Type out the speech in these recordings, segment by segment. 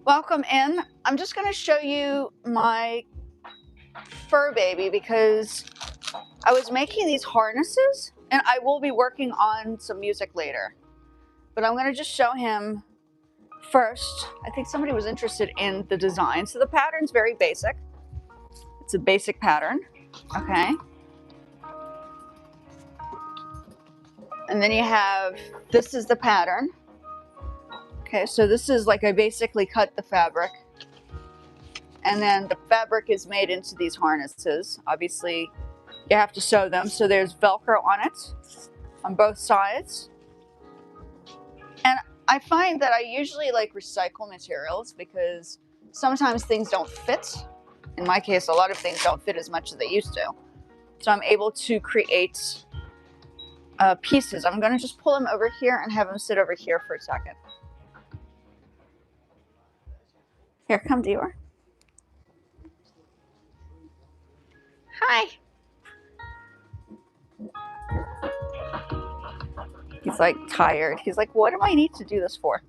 Welcome in. I'm just going to show you my fur baby because I was making these harnesses and I will be working on some music later. But I'm going to just show him first. I think somebody was interested in the design. So the pattern's very basic. It's a basic pattern. Okay. And then you have, this is the pattern. Okay, so this is like I basically cut the fabric. And then the fabric is made into these harnesses. Obviously, you have to sew them. So there's Velcro on it, on both sides. And I find that I usually like recycle materials because sometimes things don't fit. In my case, a lot of things don't fit as much as they used to. So I'm able to create pieces. I'm going to just pull them over here and have them sit over here for a second. Here, come Dior. Hi. He's like tired. He's like, what do I need to do this for?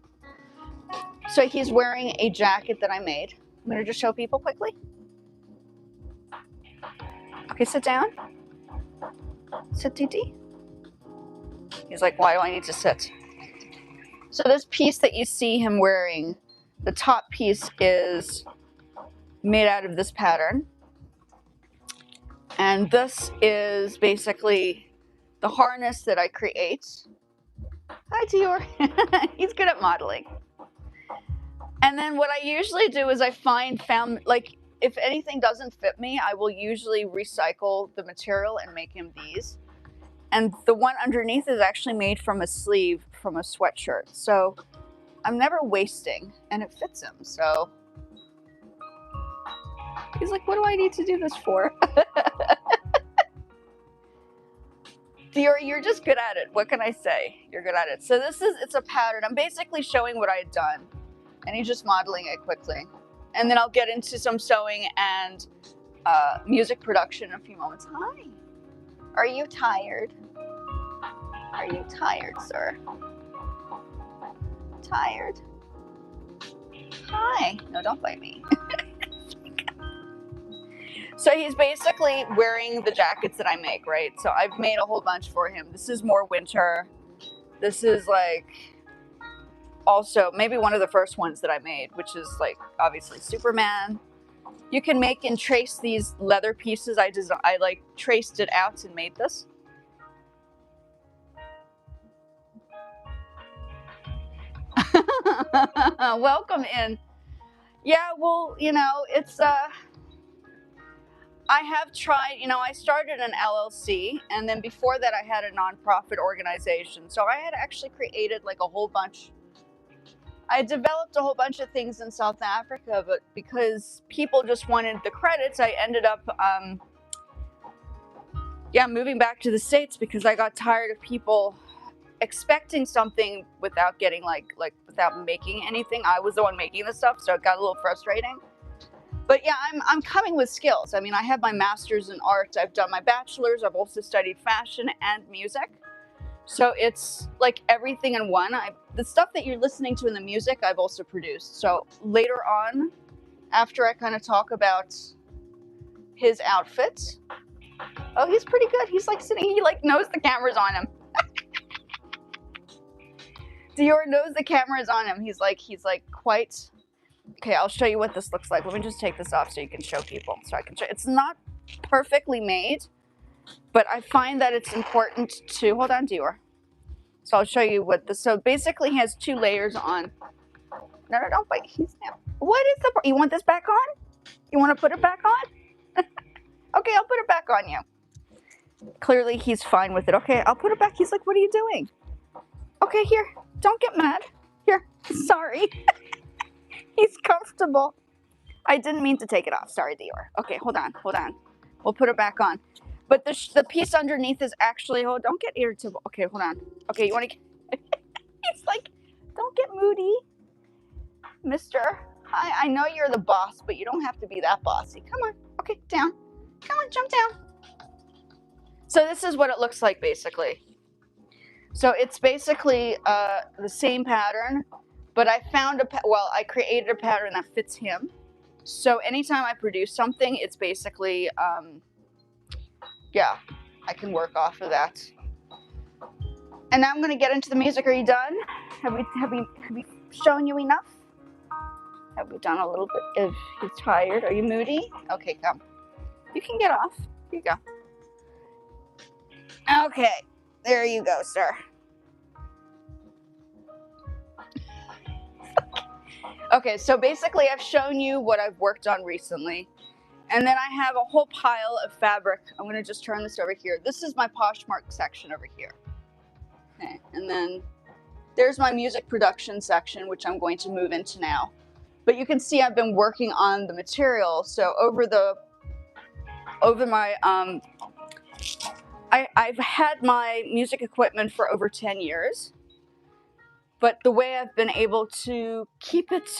So he's wearing a jacket that I made. I'm going to just show people quickly. Okay, sit down. Sit, DD. He's like, why do I need to sit? So this piece that you see him wearing, the top piece is made out of this pattern. And this is basically the harness that I create. Hi, Dior. He's good at modeling. And then what I usually do is I found like if anything doesn't fit me, I will usually recycle the material and make him these. And the one underneath is actually made from a sleeve from a sweatshirt. So I'm never wasting and it fits him. So he's like, what do I need to do this for? Dior, you're just good at it. What can I say? You're good at it. So it's a pattern. I'm basically showing what I had done. And he's just modeling it quickly. And then I'll get into some sewing and music production in a few moments. Hi. Are you tired? Are you tired, sir? Tired? Hi. No, don't bite me. So he's basically wearing the jackets that I make, right? So I've made a whole bunch for him. This is more winter. This is like also maybe one of the first ones that I made, which is like obviously Superman. You can make and trace these leather pieces. I like traced it out and made this. Welcome in. Yeah, well, you know, it's I have tried, you know, I started an LLC, and then before that I had a nonprofit organization. So I had actually created like a whole bunch. I developed a whole bunch of things in South Africa, but because people just wanted the credits, I ended up, moving back to the States because I got tired of people expecting something without getting without making anything. I was the one making the stuff, so it got a little frustrating. But yeah, I'm coming with skills. I mean, I have my master's in art. I've done my bachelor's. I've also studied fashion and music. So it's like everything in one. The stuff that you're listening to in the music, I've also produced. So later on, after I kind of talk about his outfit, oh, he's pretty good. He's like sitting, he like knows the camera's on him. Dior knows the camera is on him. He's like quite. Okay, I'll show you what this looks like. Let me just take this off so you can show people. So I can show. It's not perfectly made, but I find that it's important to hold on, Dior. So I'll show you what this. So basically, he has 2 layers on. No, don't bite. What is the? You want this back on? You want to put it back on? Okay, I'll put it back on you. Clearly, he's fine with it. Okay, I'll put it back. He's like, what are you doing? Okay, here. Don't get mad. Here. Sorry. He's comfortable. I didn't mean to take it off. Sorry, Dior. Okay, hold on. We'll put it back on. But the piece underneath is actually, oh, don't get irritable. Okay, hold on. Okay, you want to, he's like, don't get moody, mister. I know you're the boss, but you don't have to be that bossy. Come on. Okay, down. Come on, jump down. So this is what it looks like, basically. So it's basically the same pattern, But I found I created a pattern that fits him. So anytime I produce something, it's basically, yeah, I can work off of that. And now I'm gonna get into the music. Are you done? Have we shown you enough? Have we done a little bit? If he's tired, are you moody? Okay, come. You can get off. Here you go. Okay, there you go, sir. Okay, so basically I've shown you what I've worked on recently. And then I have a whole pile of fabric. I'm gonna just turn this over here. This is my Poshmark section over here. Okay, and then there's my music production section, which I'm going to move into now. But you can see I've been working on the material. So I've had my music equipment for over 10 years. But the way I've been able to keep it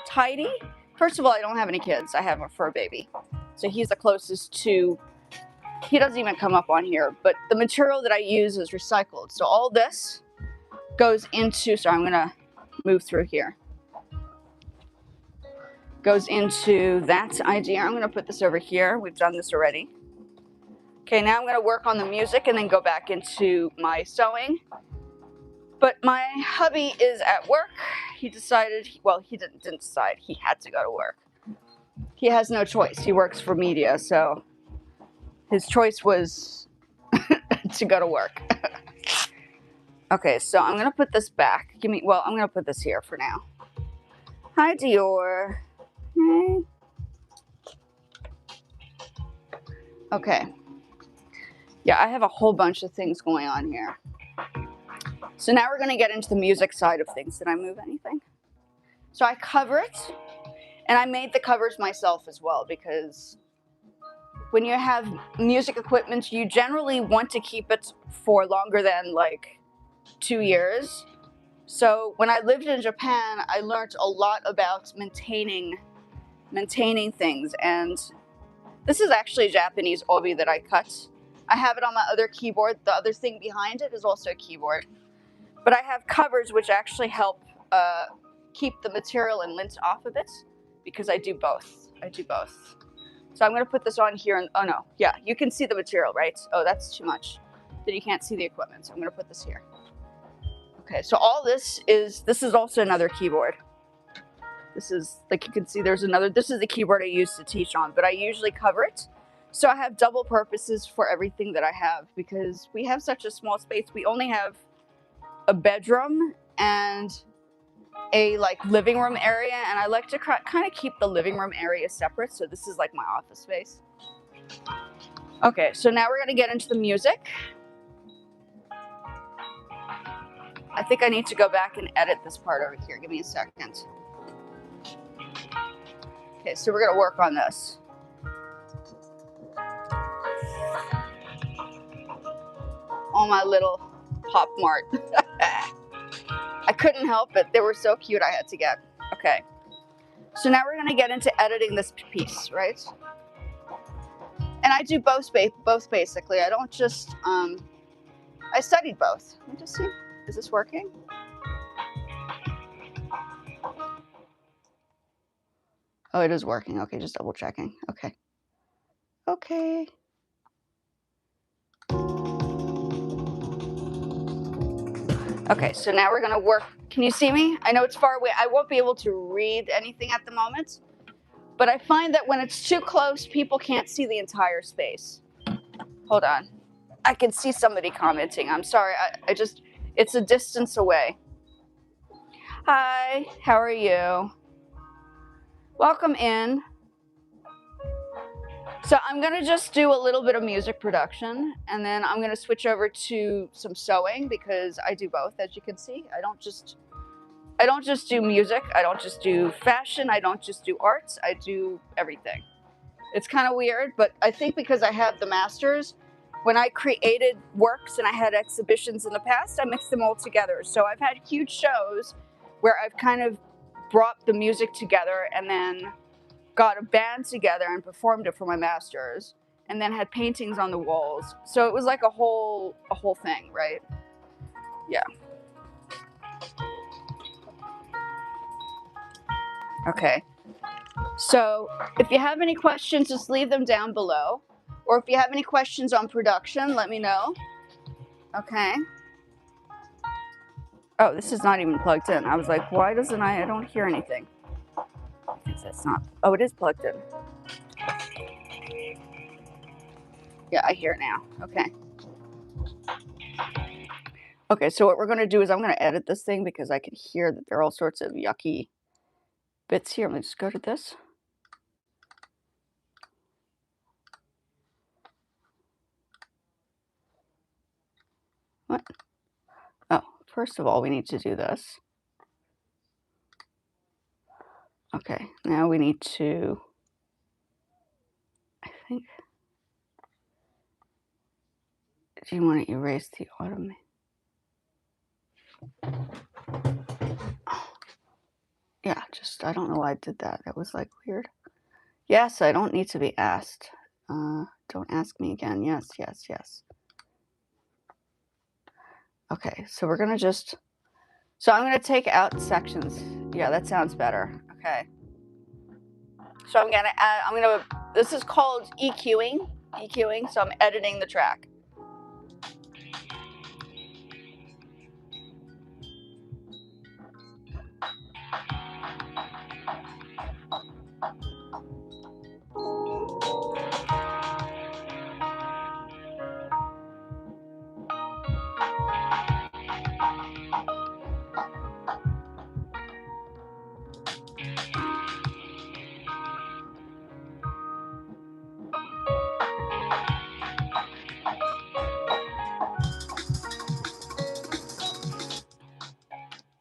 tidy, first of all, I don't have any kids. I have a fur baby. So he's the closest to, he doesn't even come up on here, but the material that I use is recycled. So all this goes into, sorry, I'm gonna move through here. Goes into that idea. I'm gonna put this over here. We've done this already. Okay, now I'm gonna work on the music and then go back into my sewing. But my hubby is at work. He decided, well, he didn't decide, he had to go to work. He has no choice. He works for media, so his choice was to go to work. Okay, so I'm gonna put this back. I'm gonna put this here for now. Hi, Dior. Hey. Okay. Yeah, I have a whole bunch of things going on here. So now we're going to get into the music side of things. Did I move anything? So I cover it, and I made the covers myself as well, because when you have music equipment, you generally want to keep it for longer than like 2 years. So when I lived in Japan, I learned a lot about maintaining things, and this is actually a Japanese obi that I cut. I have it on my other keyboard. The other thing behind it is also a keyboard. But I have covers which actually help keep the material and lint off of it, because I do both. So I'm going to put this on here, and oh no, yeah, you can see the material, right? Oh, that's too much. Then you can't see the equipment, so I'm going to put this here. Okay, so all this is also another keyboard. This is, like you can see, this is the keyboard I use to teach on, but I usually cover it. So I have double purposes for everything that I have, because we have such a small space. We only have a bedroom and a living room area, and I like to kind of keep the living room area separate. So this is like my office space. Okay, so now we're gonna get into the music. I think I need to go back and edit this part over here. Give me a second. Okay, so we're gonna work on this. All my little Pop Mart. I couldn't help it. They were so cute, I had to get. Okay. So now we're going to get into editing this piece, right? And I do both basically. I don't just, I studied both. Let me just see. Is this working? Oh, it is working. Okay, just double checking. Okay. Okay. Okay, so now we're gonna work. Can you see me? I know it's far away. I won't be able to read anything at the moment, but I find that when it's too close, people can't see the entire space. Hold on. I can see somebody commenting. I'm sorry, it's a distance away. Hi, how are you? Welcome in. So I'm gonna just do a little bit of music production, and then I'm gonna switch over to some sewing, because I do both, as you can see. I don't just do music. I don't just do fashion. I don't just do arts. I do everything. It's kind of weird, but I think because I have the masters, when I created works and I had exhibitions in the past, I mixed them all together. So I've had huge shows where I've kind of brought the music together and then got a band together and performed it for my masters, and then had paintings on the walls. So it was like a whole thing, right? Yeah. Okay. So if you have any questions, just leave them down below. Or if you have any questions on production, let me know. Okay. Oh, this is not even plugged in. I was like, why doesn't I don't hear anything? It's not. Oh, it is plugged in. Yeah, I hear it now. Okay. Okay, so what we're going to do is I'm going to edit this thing because I can hear that there are all sorts of yucky bits here. Let me just go to this. What? Oh, first of all, we need to do this. Okay, now we need to, I think, do you want to erase the automate? Yeah, just, I don't know why I did that. That was like weird. Yes, I don't need to be asked. Don't ask me again. Yes, yes, yes. Okay, so we're going to just, so I'm going to take out sections. Yeah, that sounds better. Okay. So I'm going to add, this is called EQing, so I'm editing the track.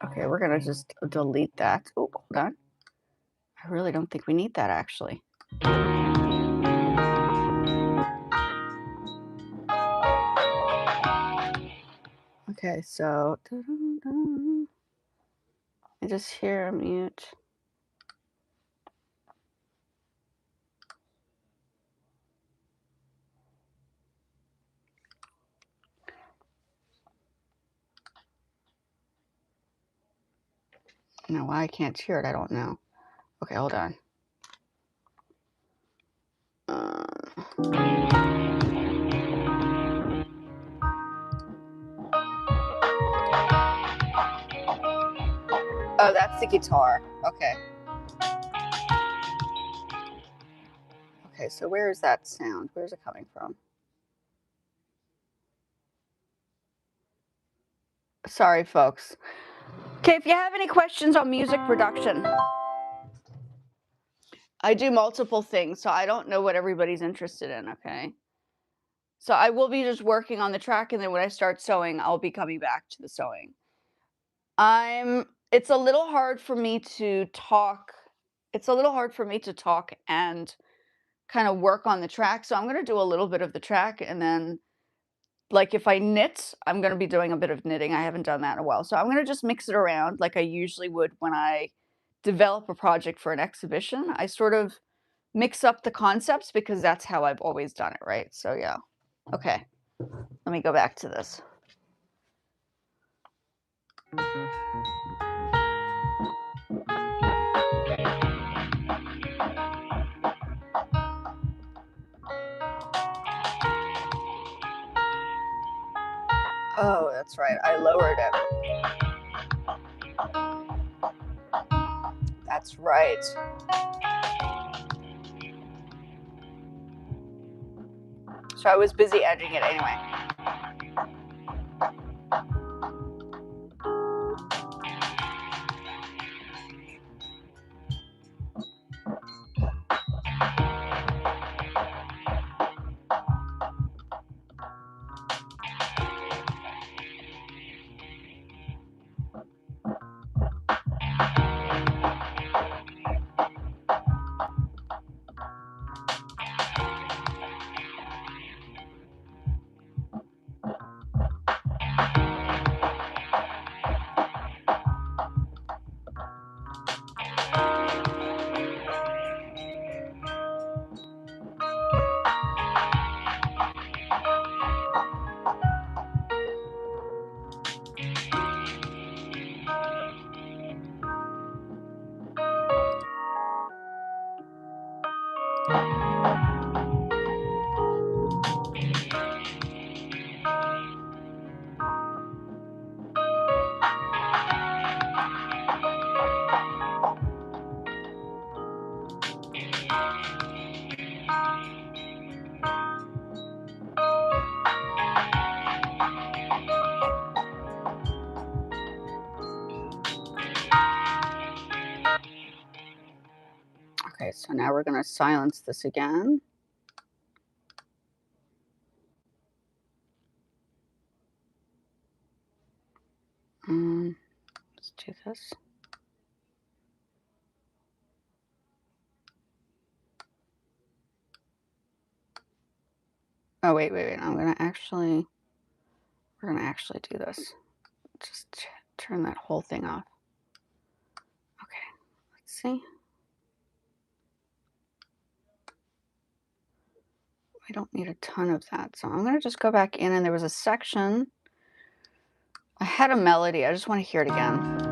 Okay, we're going to just delete that. Oh, hold on. I really don't think we need that, actually. Okay, so I just hear mute. Now, why I can't hear it, I don't know. Okay, hold on. Oh, that's the guitar. Okay. Okay, so where is that sound? Where's it coming from? Sorry, folks. Okay, if you have any questions on music production, I do multiple things, so I don't know what everybody's interested in, okay? So I will be just working on the track, and then when I start sewing, I'll be coming back to the sewing. It's a little hard for me to talk. It's a little hard for me to talk and kind of work on the track, so I'm gonna do a little bit of the track, and then, like, if I knit, I'm gonna be doing a bit of knitting. I haven't done that in a while, so I'm gonna just mix it around like I usually would when I develop a project for an exhibition. I sort of mix up the concepts because that's how I've always done it, right? So yeah. Okay, let me go back to this. Oh, that's right. I lowered it. That's right. So I was busy edging it anyway. Okay, so now we're going to silence this again. Let's do this. Oh, wait. We're going to actually do this. Just turn that whole thing off. Okay, let's see. I don't need a ton of that. So I'm going to just go back in, and there was a section. I had a melody. I just want to hear it again.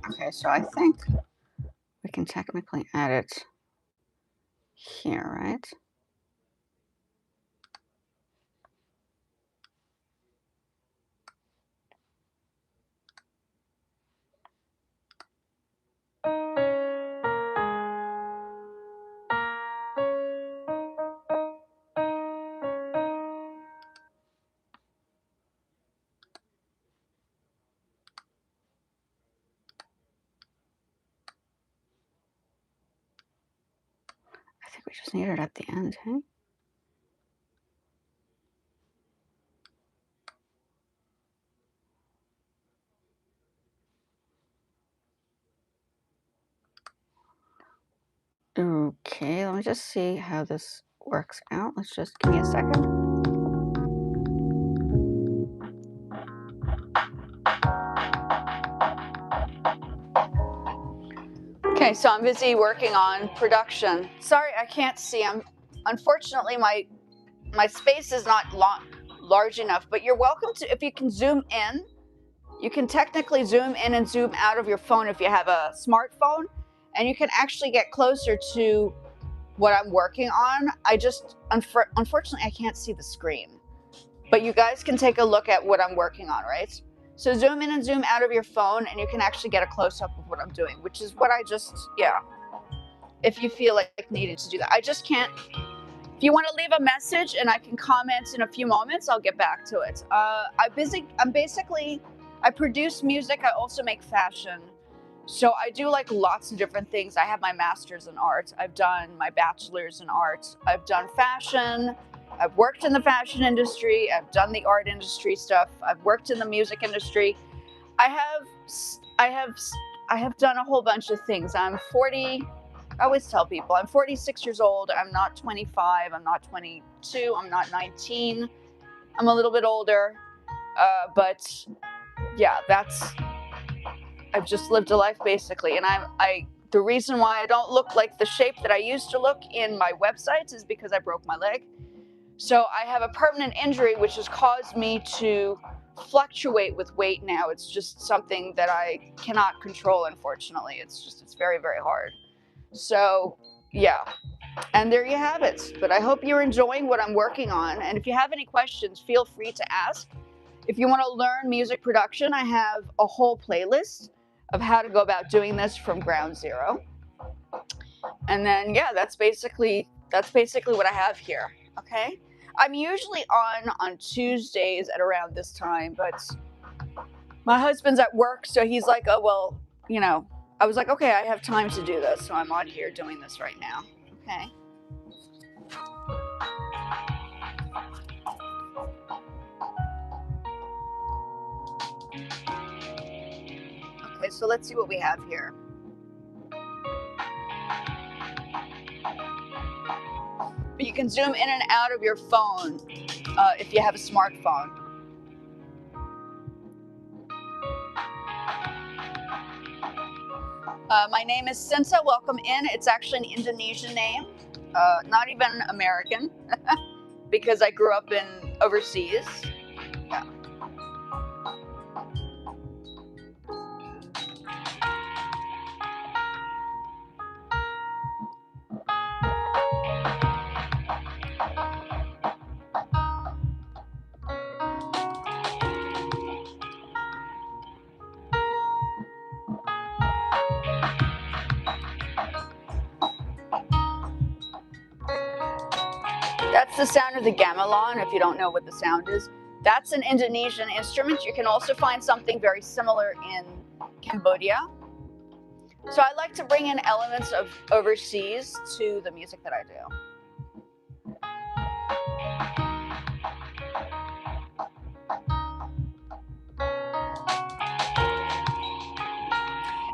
Okay, so I think we can technically add it here, right? I think we just need it at the end, hey? Okay, let me just see how this works out. Let's just give me a second. Okay, so I'm busy working on production. Sorry, I can't see. Unfortunately, my space is not large enough, but you're welcome to, if you can zoom in, you can technically zoom in and zoom out of your phone if you have a smartphone, and you can actually get closer to what I'm working on. I just, unfortunately, I can't see the screen, but you guys can take a look at what I'm working on, right? So zoom in and zoom out of your phone, and you can actually get a close-up of what I'm doing, which is what I just, yeah. If you feel like needing to do that. I just can't. If you want to leave a message and I can comment in a few moments, I'll get back to it. I produce music. I also make fashion. So I do like lots of different things. I have my master's in art. I've done my bachelor's in art. I've done fashion. I've worked in the fashion industry. I've done the art industry stuff. I've worked in the music industry. I have done a whole bunch of things. I'm 40. I always tell people I'm 46 years old. I'm not 25. I'm not 22. I'm not 19. I'm a little bit older. But yeah, I've just lived a life basically. And the reason why I don't look like the shape that I used to look in my websites is because I broke my leg. So I have a permanent injury, which has caused me to fluctuate with weight now. It's just something that I cannot control, unfortunately. It's very, very hard. So, yeah. And there you have it. But I hope you're enjoying what I'm working on. And if you have any questions, feel free to ask. If you want to learn music production, I have a whole playlist of how to go about doing this from ground zero. And then, yeah, that's basically what I have here. Okay. I'm usually on Tuesdays at around this time, but my husband's at work, so he's like, oh, well, you know, I was like, okay, I have time to do this, so I'm on here doing this right now. Okay. Okay, so let's see what we have here. But you can zoom in and out of your phone if you have a smartphone. My name is Sinta. Welcome in. It's actually an Indonesian name, not even American, because I grew up overseas. Yeah. That's the sound of the gamelan, if you don't know what the sound is. That's an Indonesian instrument. You can also find something very similar in Cambodia. So I like to bring in elements of overseas to the music that I do.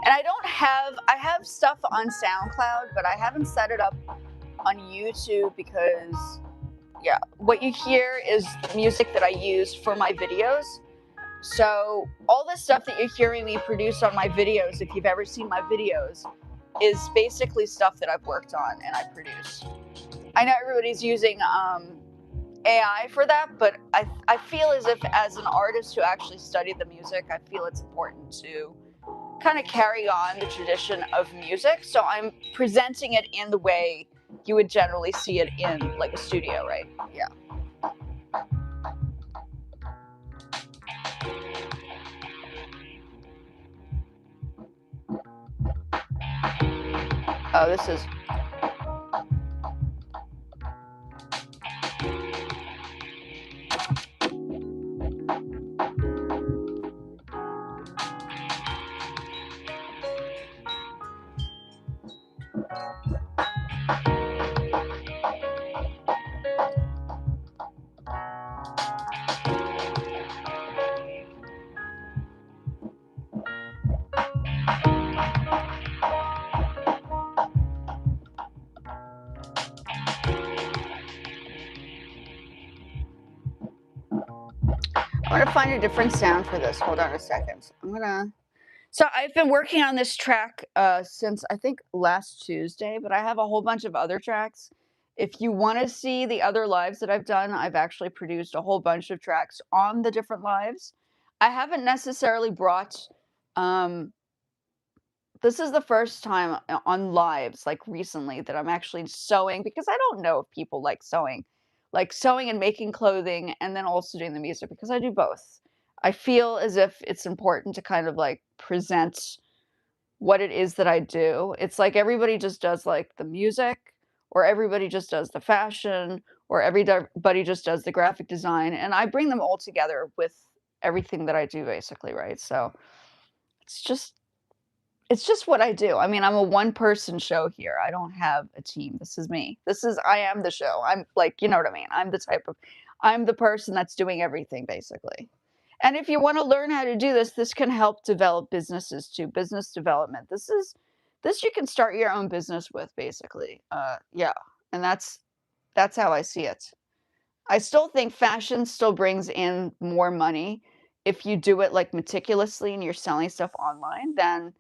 And I have stuff on SoundCloud, but I haven't set it up on YouTube because, yeah, what you hear is music that I use for my videos. So all the stuff that you're hearing me produce on my videos, if you've ever seen my videos, is basically stuff that I've worked on and I produce. I know everybody's using AI for that, but I feel as if, as an artist who actually studied the music, I feel it's important to kind of carry on the tradition of music. So I'm presenting it in the way you would generally see it in like a studio, right? Yeah. Oh, this is. I'm gonna find a different sound for this. Hold on a second. So I've been working on this track since I think last Tuesday, but I have a whole bunch of other tracks. If you want to see the other lives that I've done, I've actually produced a whole bunch of tracks on the different lives. I haven't necessarily brought. This is the first time on lives, like recently, that I'm actually sewing, because I don't know if people like sewing and making clothing and then also doing the music, because I do both. I feel as if it's important to kind of like present what it is that I do. It's like everybody just does like the music, or everybody just does the fashion, or everybody just does the graphic design, and I bring them all together with everything that I do, basically, right? So it's just it's just what I do. I mean, I'm a one-person show here. I don't have a team. This is me. I am the show. I'm like, you know what I mean? I'm the person that's doing everything, basically. And if you want to learn how to do this, this can help develop businesses too. Business development. This you can start your own business with, basically. Yeah, and that's how I see it. I still think fashion still brings in more money if you do it like meticulously and you're selling stuff online than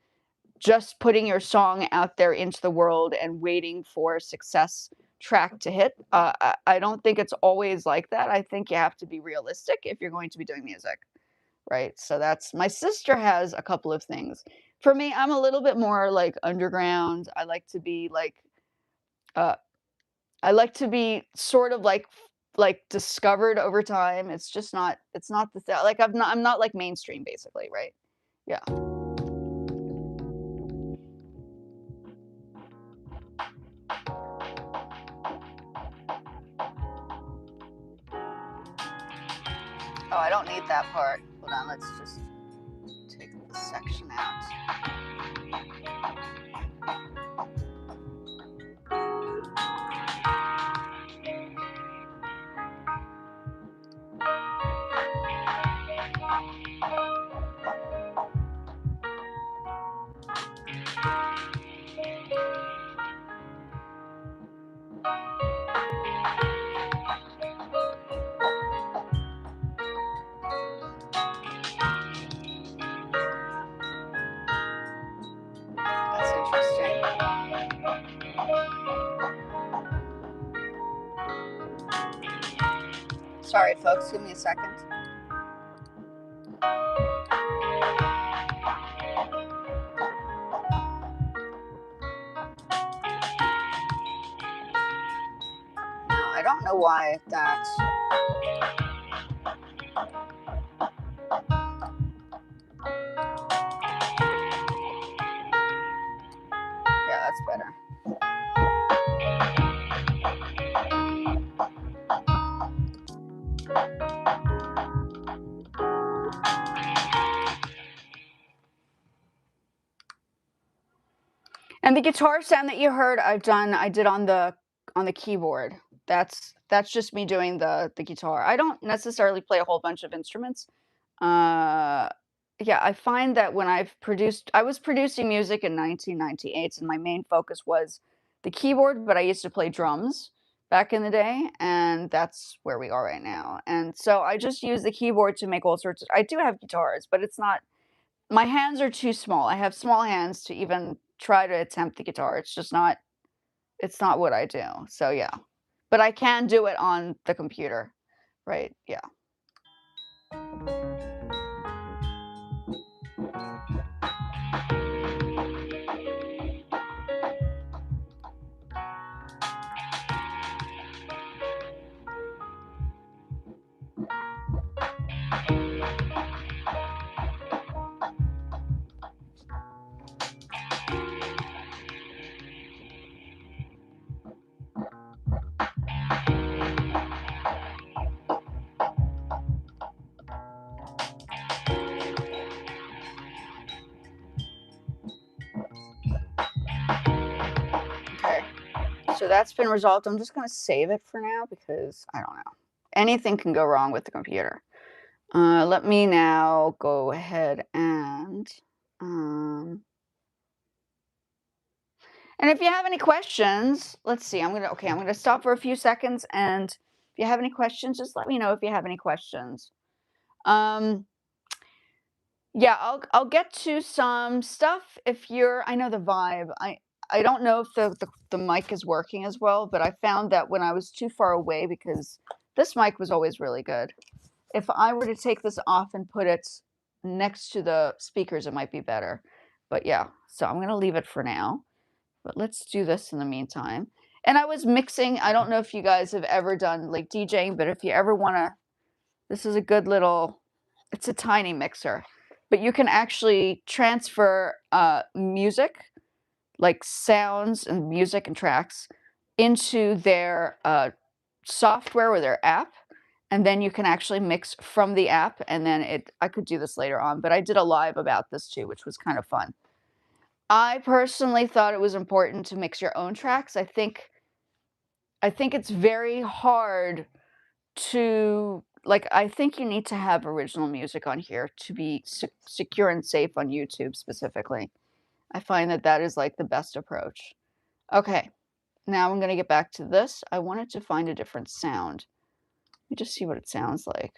just putting your song out there into the world and waiting for success track to hit. I don't think it's always like that. I think you have to be realistic if you're going to be doing music, right? So that's my sister has a couple of things. For me, I'm a little bit more like underground. Uh, I like to be sort of like discovered over time. It's not the like I'm not like mainstream basically, right? Yeah. Oh, I don't need that part. Hold on, let's just take this section out. That's interesting. Sorry, folks, give me a second. Now, I don't know why that. Yeah, that's better. And the guitar sound that you heard, I did on the keyboard. That's just me doing the guitar. I don't necessarily play a whole bunch of instruments. Uh, yeah, I find that when I was producing music in 1998, and my main focus was the keyboard, but I used to play drums back in the day, and that's where we are right now. And so I just use the keyboard to make all sorts of. I do have guitars, but it's not. My hands are too small. I have small hands to even try to attempt the guitar. It's just not. It's not what I do. So yeah, but I can do it on the computer, right? Yeah. Okay. So that's been resolved. I'm just gonna save it for now because I don't know. Anything can go wrong with the computer. Let me now go ahead um, and if you have any questions, let's see. I'm gonna stop for a few seconds, and if you have any questions, just let me know if you have any questions. Um, yeah, I'll get to some stuff if you're. I know the vibe. I don't know if the mic is working as well, but I found that when I was too far away, because this mic was always really good. If I were to take this off and put it next to the speakers, it might be better. But yeah, so I'm gonna leave it for now. But let's do this in the meantime. And I was mixing. I don't know if you guys have ever done like DJing, but if you ever wanna, this is a good little. It's a tiny mixer, but you can actually transfer music, like sounds and music and tracks, into their software or their app, and then you can actually mix from the app. And then I could do this later on, but I did a live about this too, which was kind of fun. I personally thought it was important to mix your own tracks. I think it's very hard to like. I think you need to have original music on here to be secure and safe on YouTube specifically. I find that that is like the best approach. Okay, now I'm going to get back to this. I wanted to find a different sound. Let me just see what it sounds like.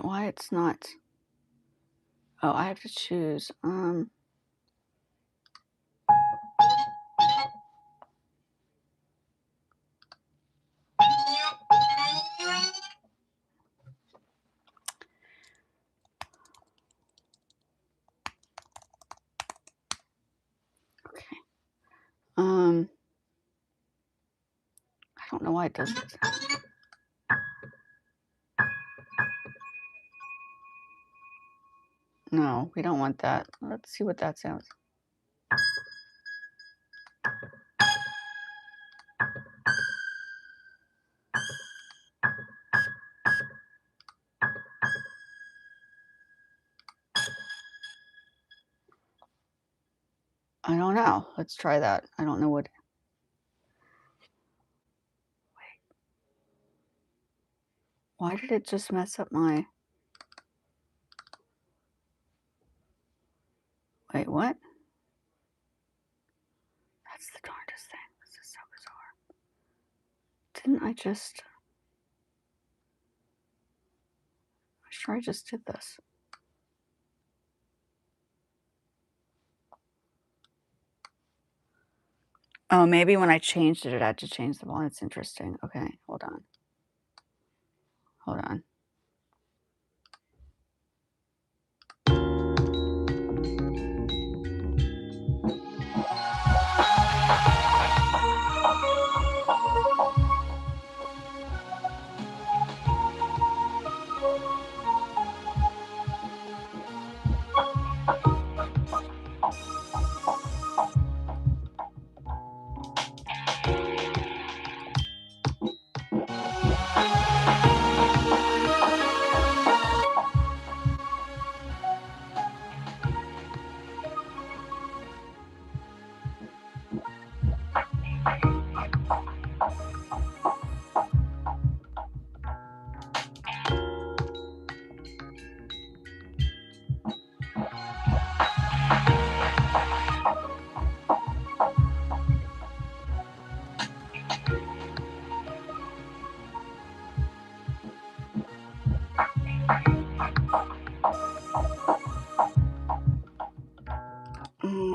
Why it's not. Oh, I have to choose. Okay. I don't know why it does this. No, we don't want that. Let's see what that sounds. I don't know. Let's try that. I don't know what. Wait. Why did it just mess up my. Wait, what? That's the darndest thing. This is so bizarre. Didn't I just. I'm sure I just did this. Oh, maybe when I changed it, it had to change the volume. It's interesting. Okay, hold on. Hold on.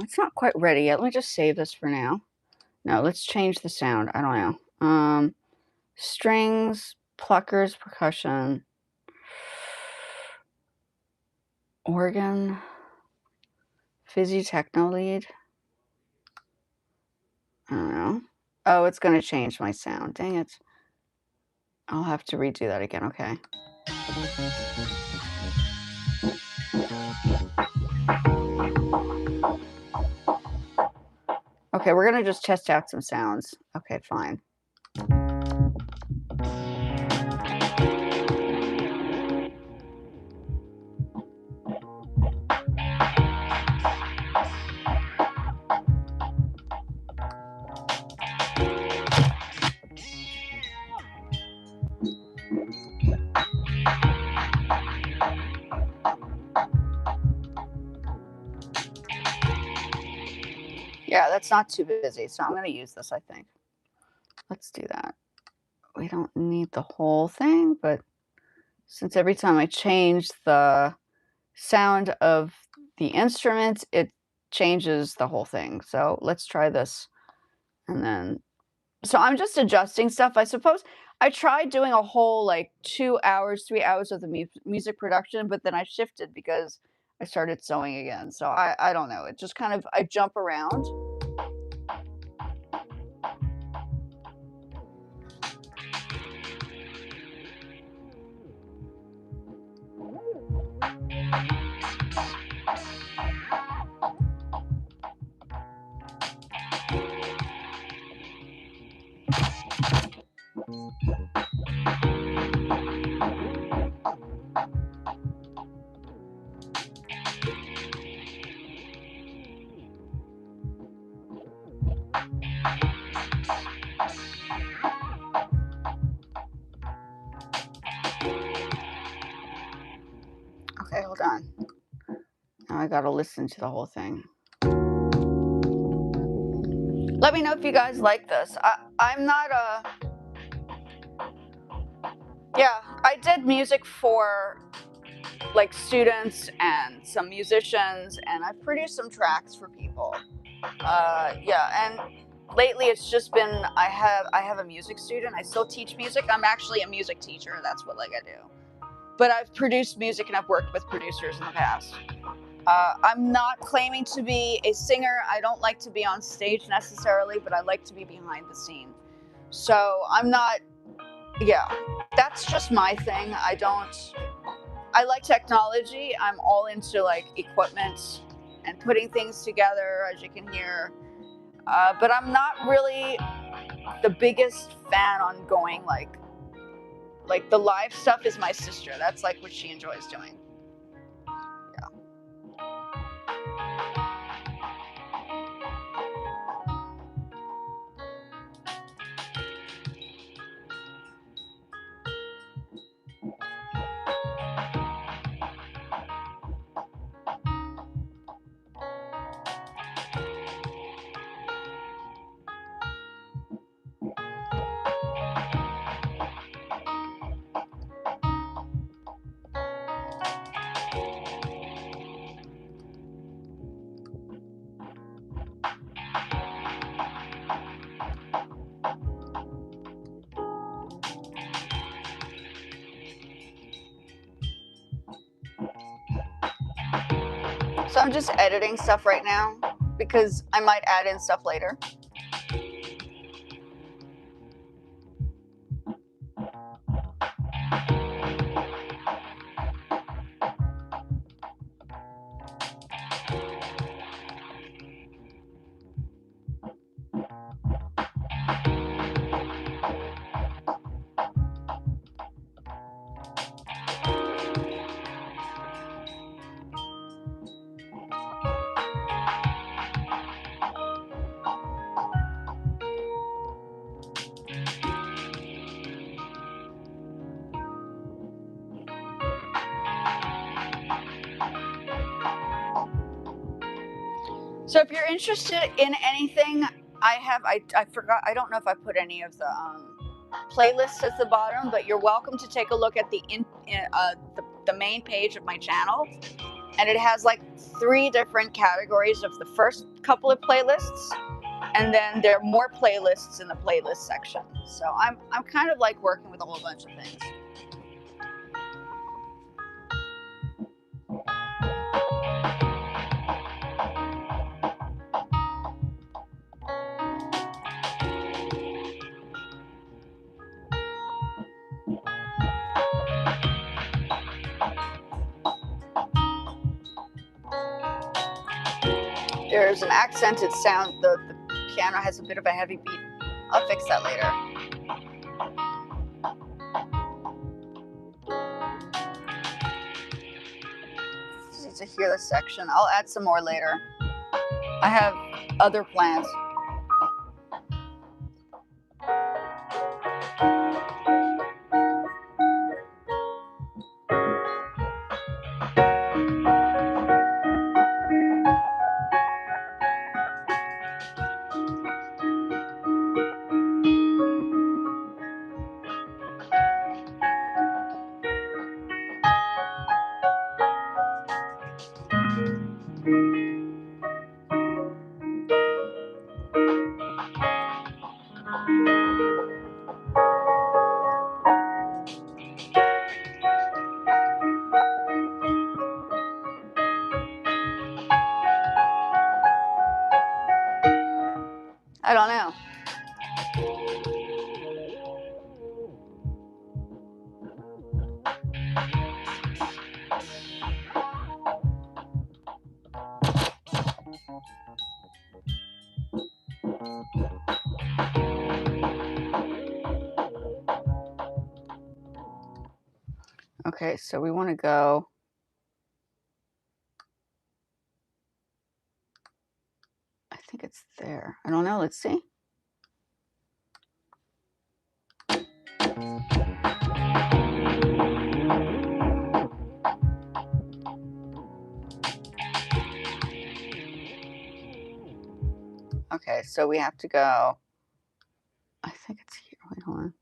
It's not quite ready yet. Let me just save this for now. No, let's change the sound. I don't know. Strings, pluckers, percussion, organ, fizzy techno lead. I don't know. Oh, it's going to change my sound. Dang it. I'll have to redo that again. Okay. Okay, we're going to just test out some sounds. Okay, fine. Yeah, that's not too busy, so I'm going to use this, I think. Let's do that. We don't need the whole thing, but since every time I change the sound of the instrument, it changes the whole thing. So let's try this. And then, so I'm just adjusting stuff. I suppose I tried doing a whole like 2 hours, 3 hours of the music production, but then I shifted because I started sewing again. So I don't know. It just kind of, I jump around. Okay, hold on. Now I gotta listen to the whole thing. Let me know if you guys like this. I'm not a... Yeah, I did music for like students and some musicians, and I've produced some tracks for people. Yeah, and lately it's just been I have a music student. I still teach music. I'm actually a music teacher. That's what like I do. But I've produced music and I've worked with producers in the past. I'm not claiming to be a singer. I don't like to be on stage necessarily, but I like to be behind the scene. So I'm not, yeah, that's just my thing. I like technology. I'm all into like equipment and putting things together, as you can hear. But I'm not really the biggest fan on going like the live stuff is my sister. That's like what she enjoys doing. So I'm just editing stuff right now because I might add in stuff later. So if you're interested in anything, I forgot, I don't know if I put any of the playlists at the bottom, but you're welcome to take a look at the main page of my channel, and it has like 3 different categories of the first couple of playlists, and then there are more playlists in the playlist section. So I'm kind of like working with a whole bunch of things. There's an accented sound. The piano has a bit of a heavy beat. I'll fix that later. Just need to hear this section. I'll add some more later. I have other plans. I don't know. Okay, so we want to go. I think it's there. I don't know. Let's see. Okay, so we have to go. I think it's here. Wait, hold on.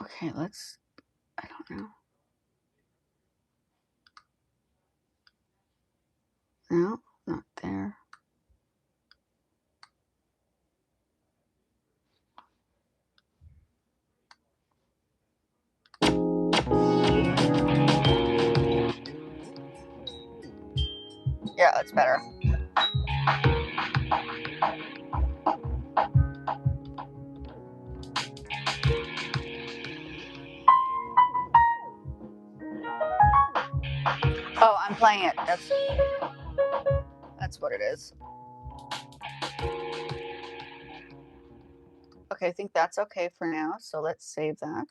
Okay, let's. I don't know. No, not there. Yeah, that's better. Oh, I'm playing it. That's what it is. Okay, I think that's okay for now. So let's save that.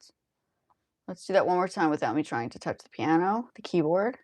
Let's do that one more time without me trying to touch the piano, the keyboard.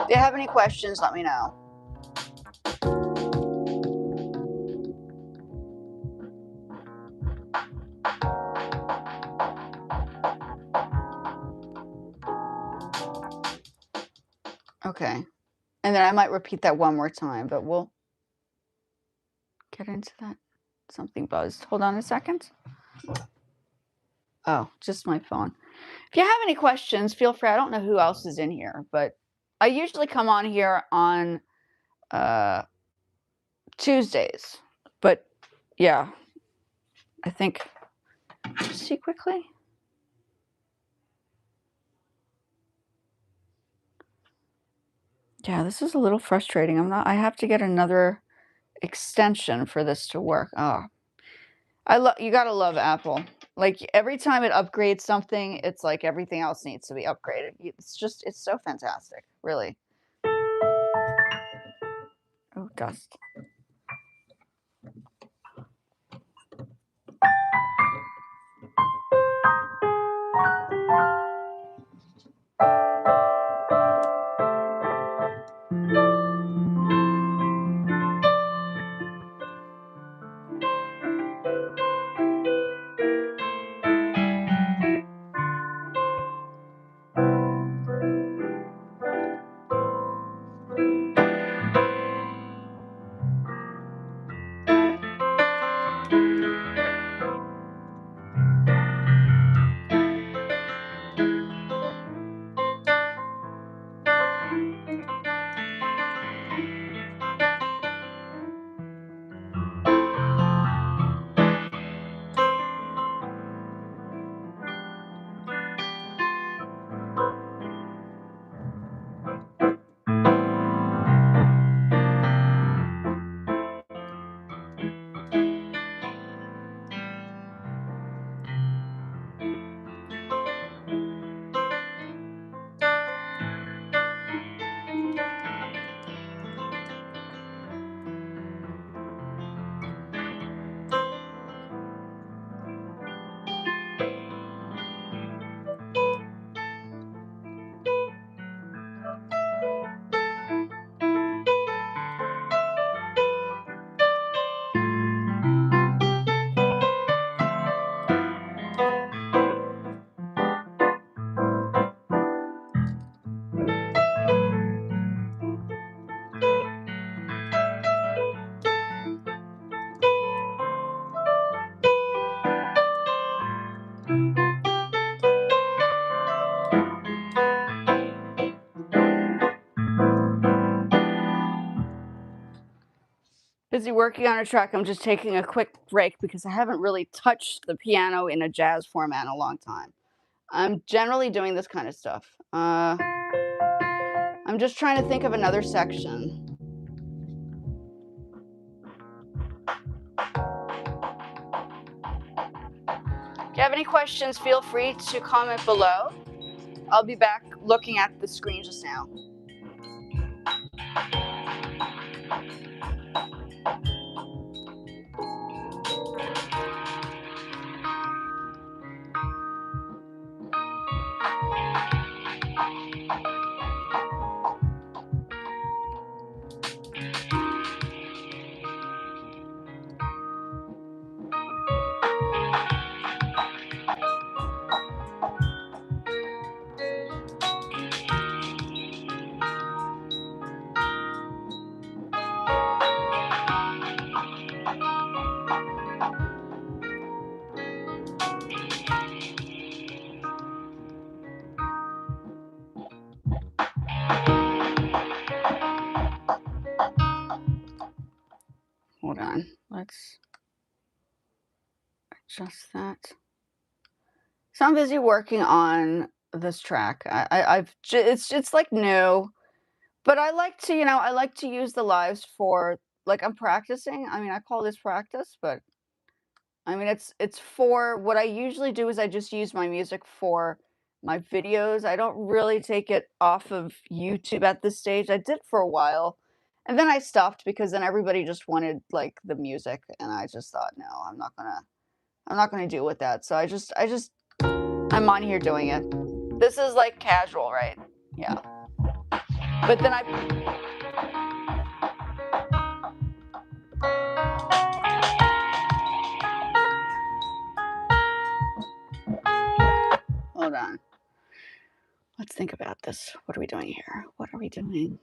If you have any questions, let me know. Okay. And then I might repeat that one more time, but we'll get into that. Something buzzed. Hold on a second. Oh, just my phone. If you have any questions, feel free. I don't know who else is in here, but I usually come on here on Tuesdays. But yeah, I think, just see quickly. Yeah, this is a little frustrating. I have to get another extension for this to work. Oh, you gotta love Apple. Like every time it upgrades something, it's like everything else needs to be upgraded. It's so fantastic, really. Oh, dust. Busy working on a track. I'm just taking a quick break because I haven't really touched the piano in a jazz format in a long time. I'm generally doing this kind of stuff. I'm just trying to think of another section. If you have any questions, feel free to comment below. I'll be back looking at the screen just now. on. Let's adjust that. So I'm busy working on this track. It's like new, but I like to, I like to use the lives for like I'm practicing. I mean, I call this practice, but I mean it's for what I usually do is I just use my music for my videos. I don't really take it off of YouTube at this stage. I did for a while. And then I stopped because then everybody just wanted like the music and I just thought, no, I'm not gonna deal with that. So I'm on here doing it. This is like casual, right? Yeah. But then hold on. Let's think about this. What are we doing here? What are we doing?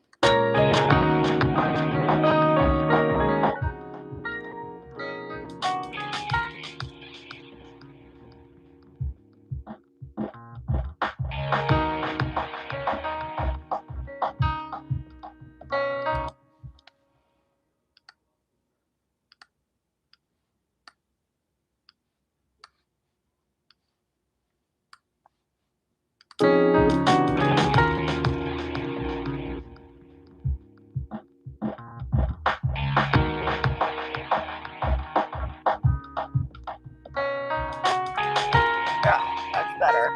Yeah, that's better.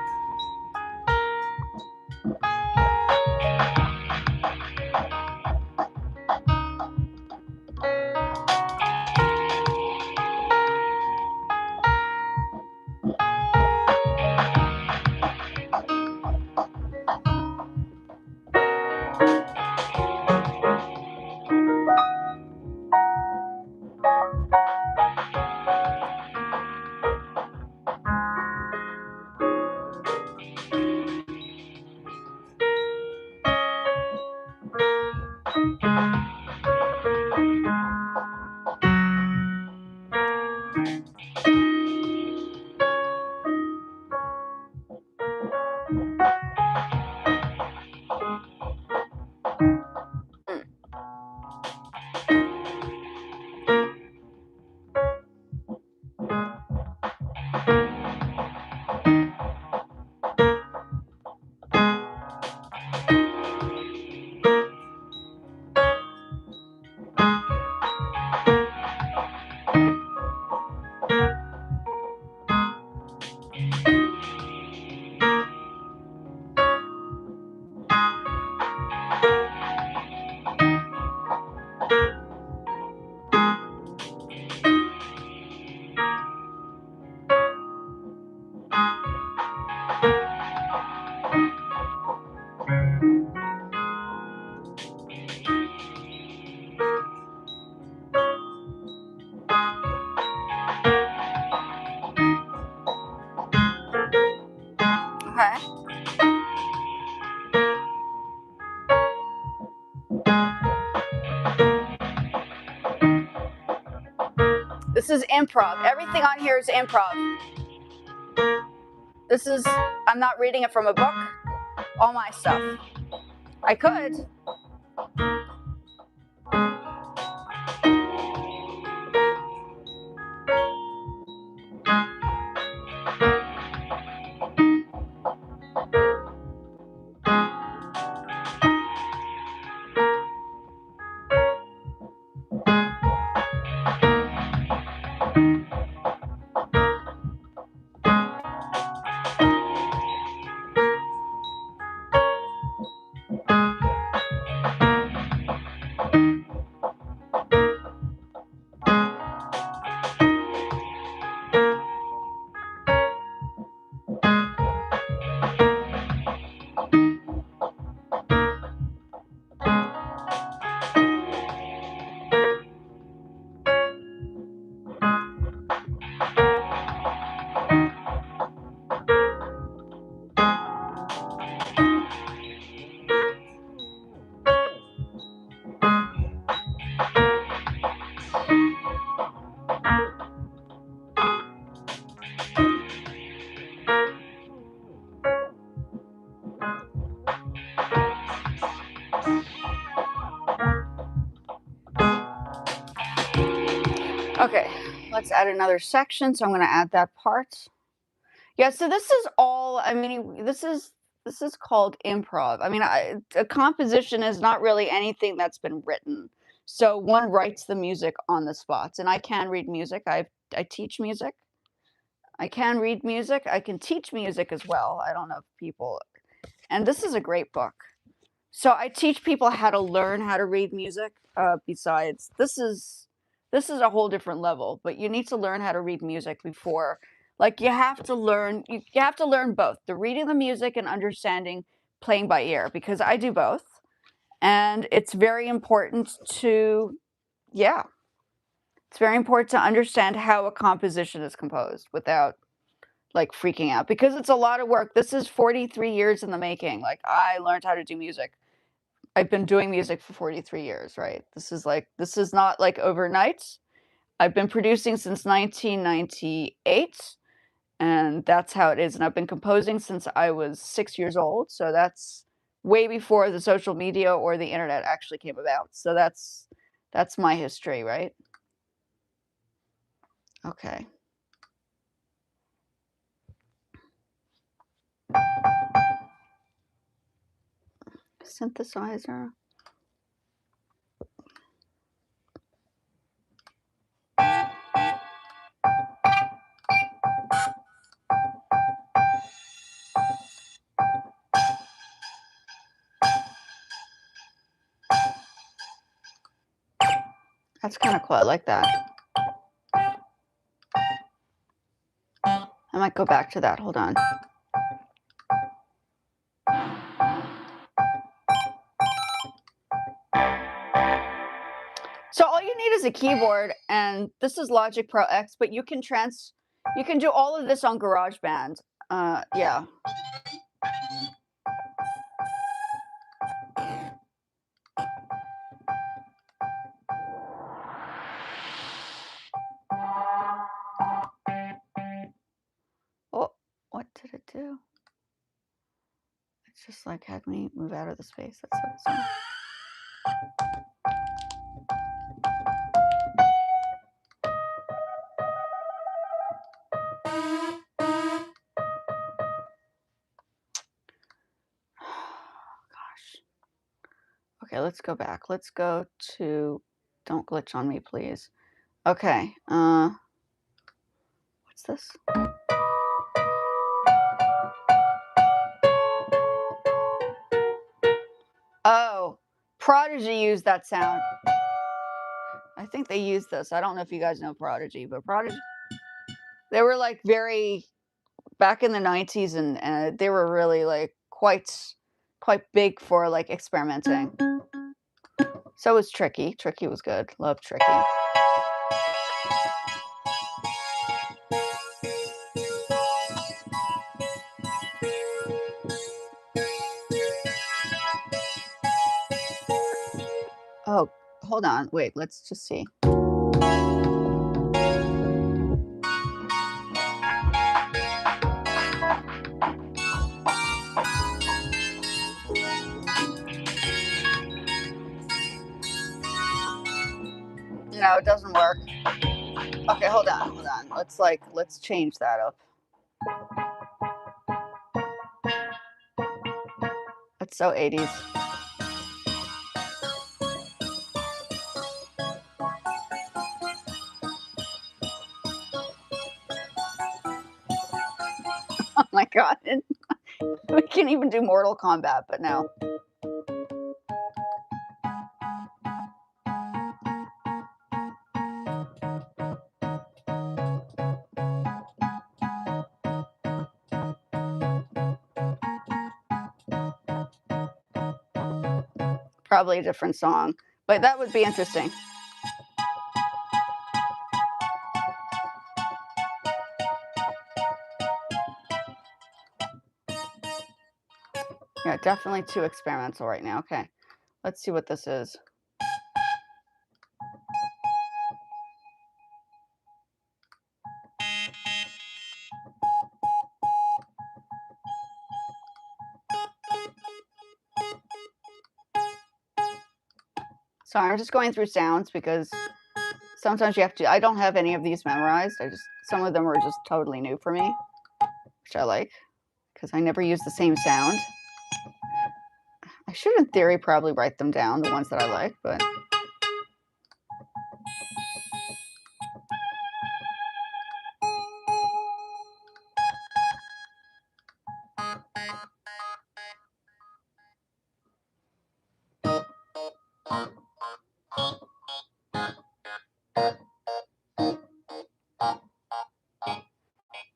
Okay. This is improv. Everything on here is improv. This is, I'm not reading it from a book. All my stuff. I could. Okay, let's add another section. So I'm going to add that part. Yeah, so this is all, I mean, this is called improv. I mean, a composition is not really anything that's been written. So one writes the music on the spots, and I can read music. I teach music. I can read music. I can teach music as well. I don't know if people, and this is a great book. So I teach people how to learn how to read music. Besides, this is a whole different level. But you need to learn how to read music before. Like you have to learn. You have to learn both the reading the music and understanding playing by ear, because I do both, and it's very important to, yeah, it's very important to understand how a composition is composed without like freaking out, because it's a lot of work. This is 43 years in the making. Like I learned how to do music. I've been doing music for 43 years, right? This is not like overnight. I've been producing since 1998, and that's how it is. And I've been composing since I was 6 years old. So that's way before the social media or the internet actually came about. So that's my history, right? Okay. Synthesizer. That's kind of cool. I like that. I might go back to that. Hold on. So all you need is a keyboard, and this is Logic Pro X, but you can do all of this on GarageBand. Yeah. Oh, what did it do? It's just like had me move out of the space. That's so bizarre. Gosh. Okay, let's go back. Let's go to, don't glitch on me, please. Okay, what's this? Oh, Prodigy used that sound. I think they used this. I don't know if you guys know Prodigy, but Prodigy, they were like very, back in the 90s, and they were really like quite big for like experimenting. So was Tricky. Tricky was good. Love Tricky. Oh, hold on. Wait, let's just see. No, it doesn't work. Okay, hold on. Let's change that up. That's so 80s. Oh my god. We can even do Mortal Kombat, but no. Probably a different song, but that would be interesting. Yeah, definitely too experimental right now. Okay, let's see what this is. Sorry, I'm just going through sounds because sometimes you have to, I don't have any of these memorized. Some of them are just totally new for me, which I like, because I never use the same sound. I should, in theory, probably write them down, the ones that I like, but.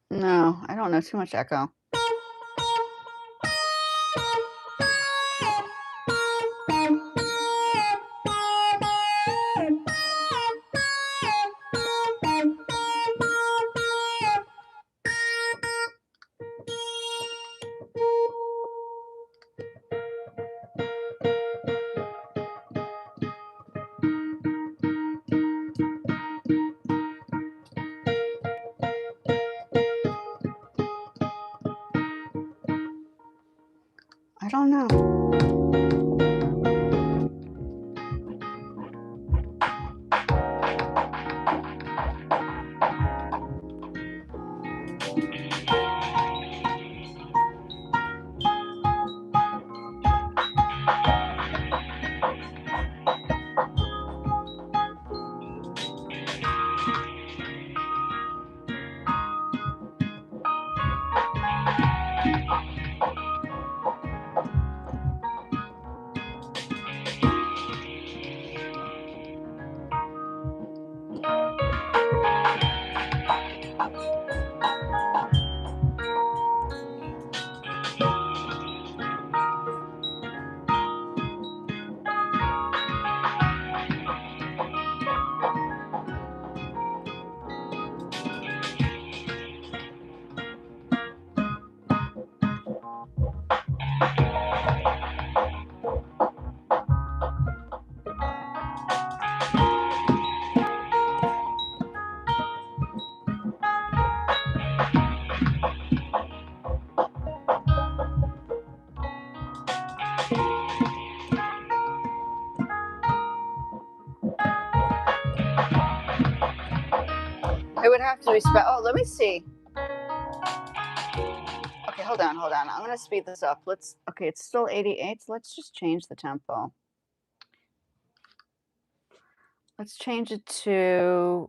No, I don't know, too much echo. I don't know. It would have to be oh, let me see. Okay, hold on. I'm gonna speed this up. Okay, it's still 88. So let's just change the tempo. Let's change it to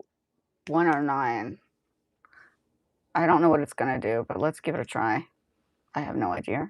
109. I don't know what it's gonna do, but let's give it a try. I have no idea.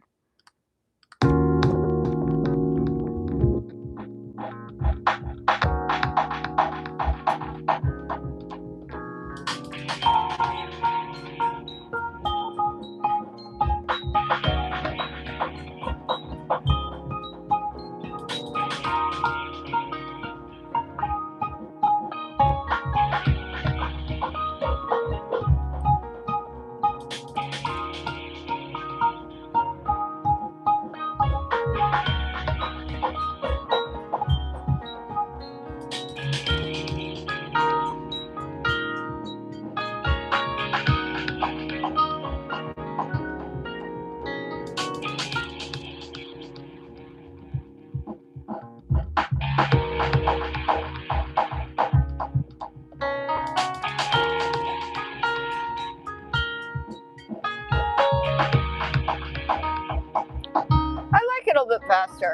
I like it a little bit faster.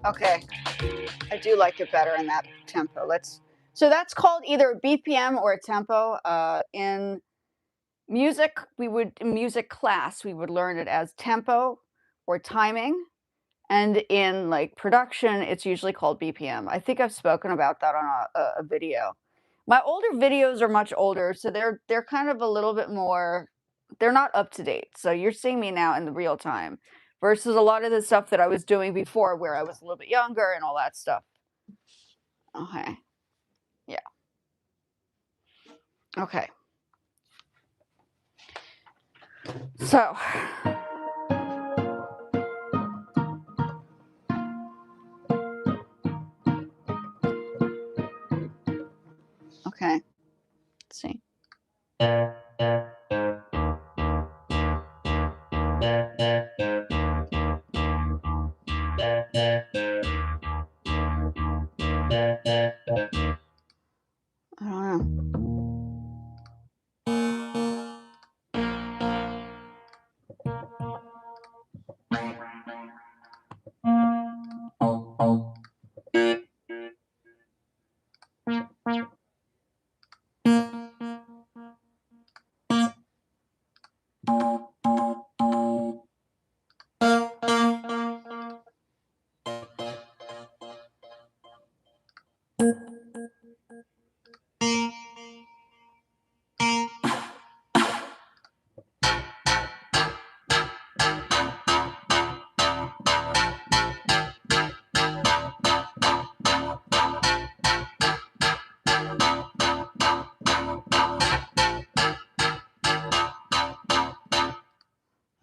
Okay, I do like it better in that tempo. So that's called either a BPM or a tempo. In music, in music class, we would learn it as tempo or timing. And in like production, it's usually called BPM. I think I've spoken about that on a video. My older videos are much older, so they're kind of a little bit more, they're not up to date. So you're seeing me now in the real time versus a lot of the stuff that I was doing before where I was a little bit younger and all that stuff. Okay. Yeah. Okay. So, okay, let's see. I don't know.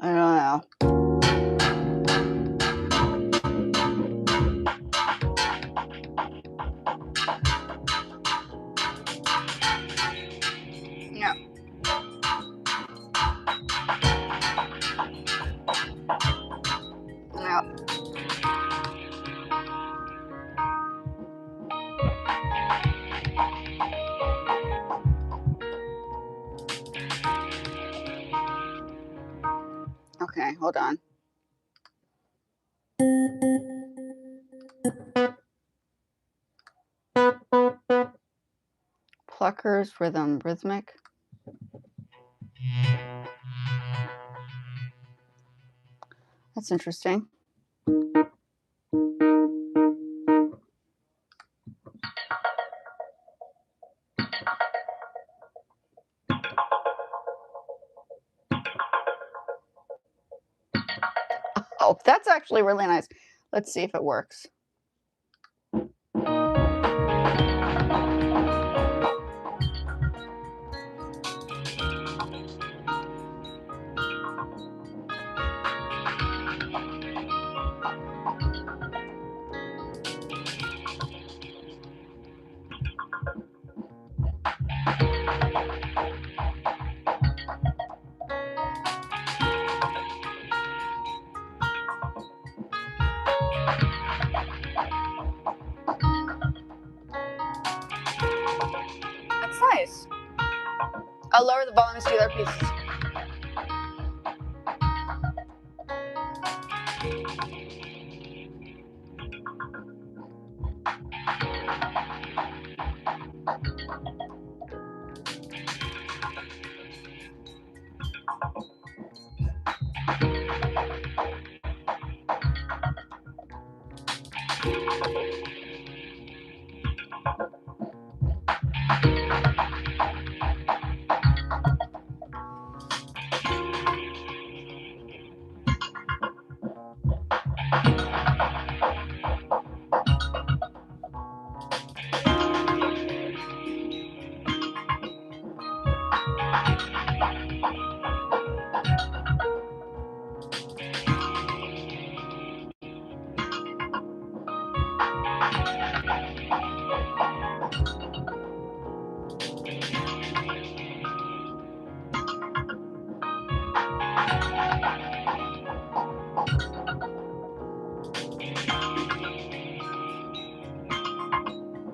I don't know. Yeah. Yeah. Okay, hold on. Pluckers, rhythm, rhythmic. That's interesting. Oh, that's actually really nice. Let's see if it works. That's nice. I'll lower the volume to the other pieces.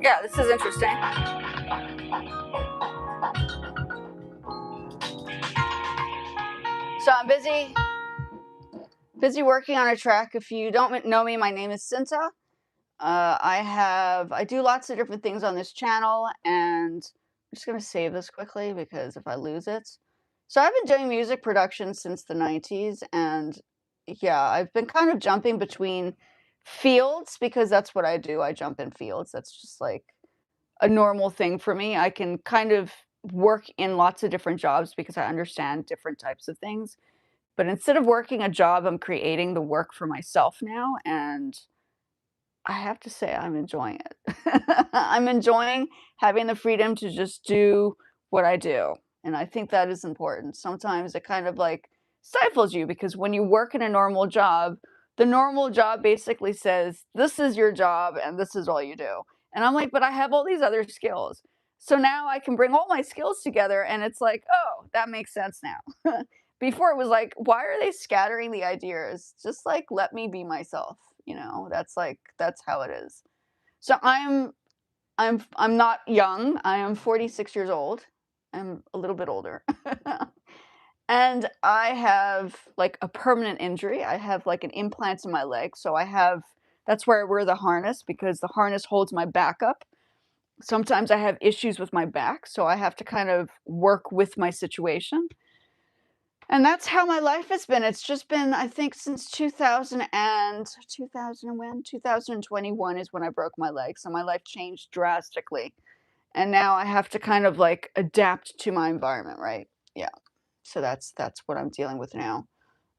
Yeah, this is interesting. So I'm busy working on a track. If you don't know me, my name is Cinta. I do lots of different things on this channel, and I'm just gonna save this quickly because if I lose it. So I've been doing music production since the 90s, and yeah, I've been kind of jumping between fields because that's what I do. I jump in fields. That's just like a normal thing for me. I can kind of work in lots of different jobs because I understand different types of things. But instead of working a job, I'm creating the work for myself now, and I have to say I'm enjoying it. I'm enjoying having the freedom to just do what I do, and I think that is important. Sometimes it kind of, like, stifles you, because when you work in a normal job, the normal job basically says, this is your job and this is all you do. And I'm like, but I have all these other skills. So now I can bring all my skills together and it's like, oh, that makes sense now. Before it was like, why are they scattering the ideas? Just like, let me be myself. That's how it is. So I'm not young. I am 46 years old. I'm a little bit older. And I have like a permanent injury. I have like an implant in my leg. So that's where I wear the harness, because the harness holds my back up. Sometimes I have issues with my back, so I have to kind of work with my situation. And that's how my life has been. It's just been, I think, since 2021 is when I broke my leg. So my life changed drastically. And now I have to kind of like adapt to my environment, right? Yeah. So that's what I'm dealing with now.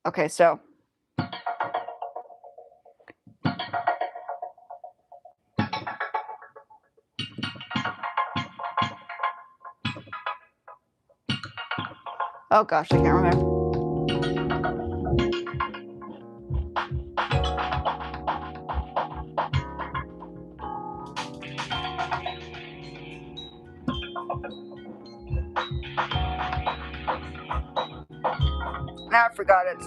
Okay, so oh gosh, I can't remember. Now I forgot it.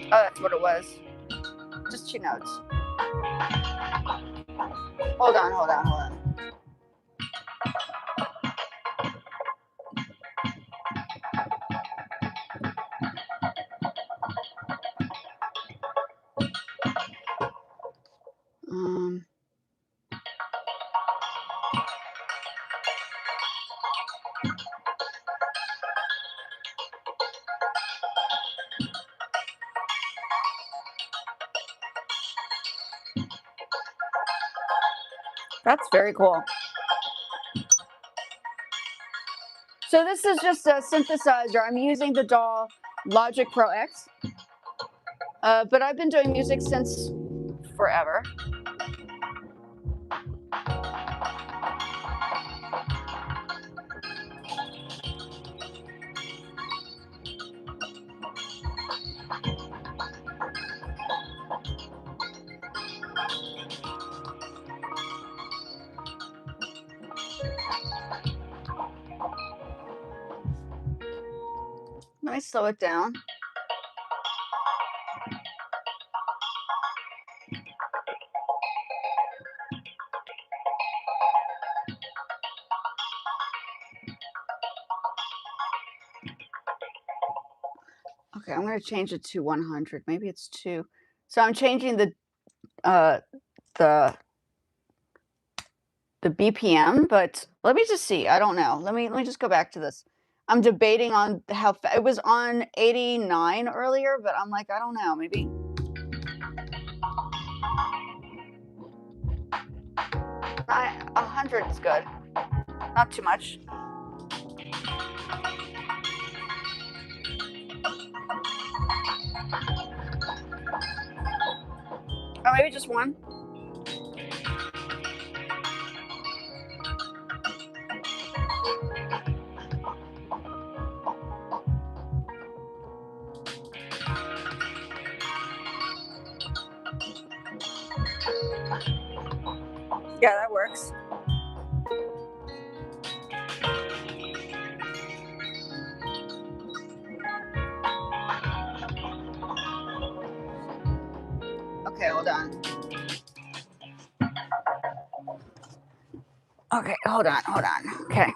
Oh, that's what it was. Just 2 notes. Hold on. That's very cool. So this is just a synthesizer. I'm using the DAW Logic Pro X. But I've been doing music since forever. Let me slow it down. Okay, I'm going to change it to 100. Maybe it's 2. So I'm changing the BPM, but let me just see. I don't know. Let me just go back to this. I'm debating on it was on 89 earlier, but I'm like, I don't know, maybe 100 is good. Not too much. Or maybe just 1. Yeah, that works. Okay, hold on. Okay, hold on. Okay.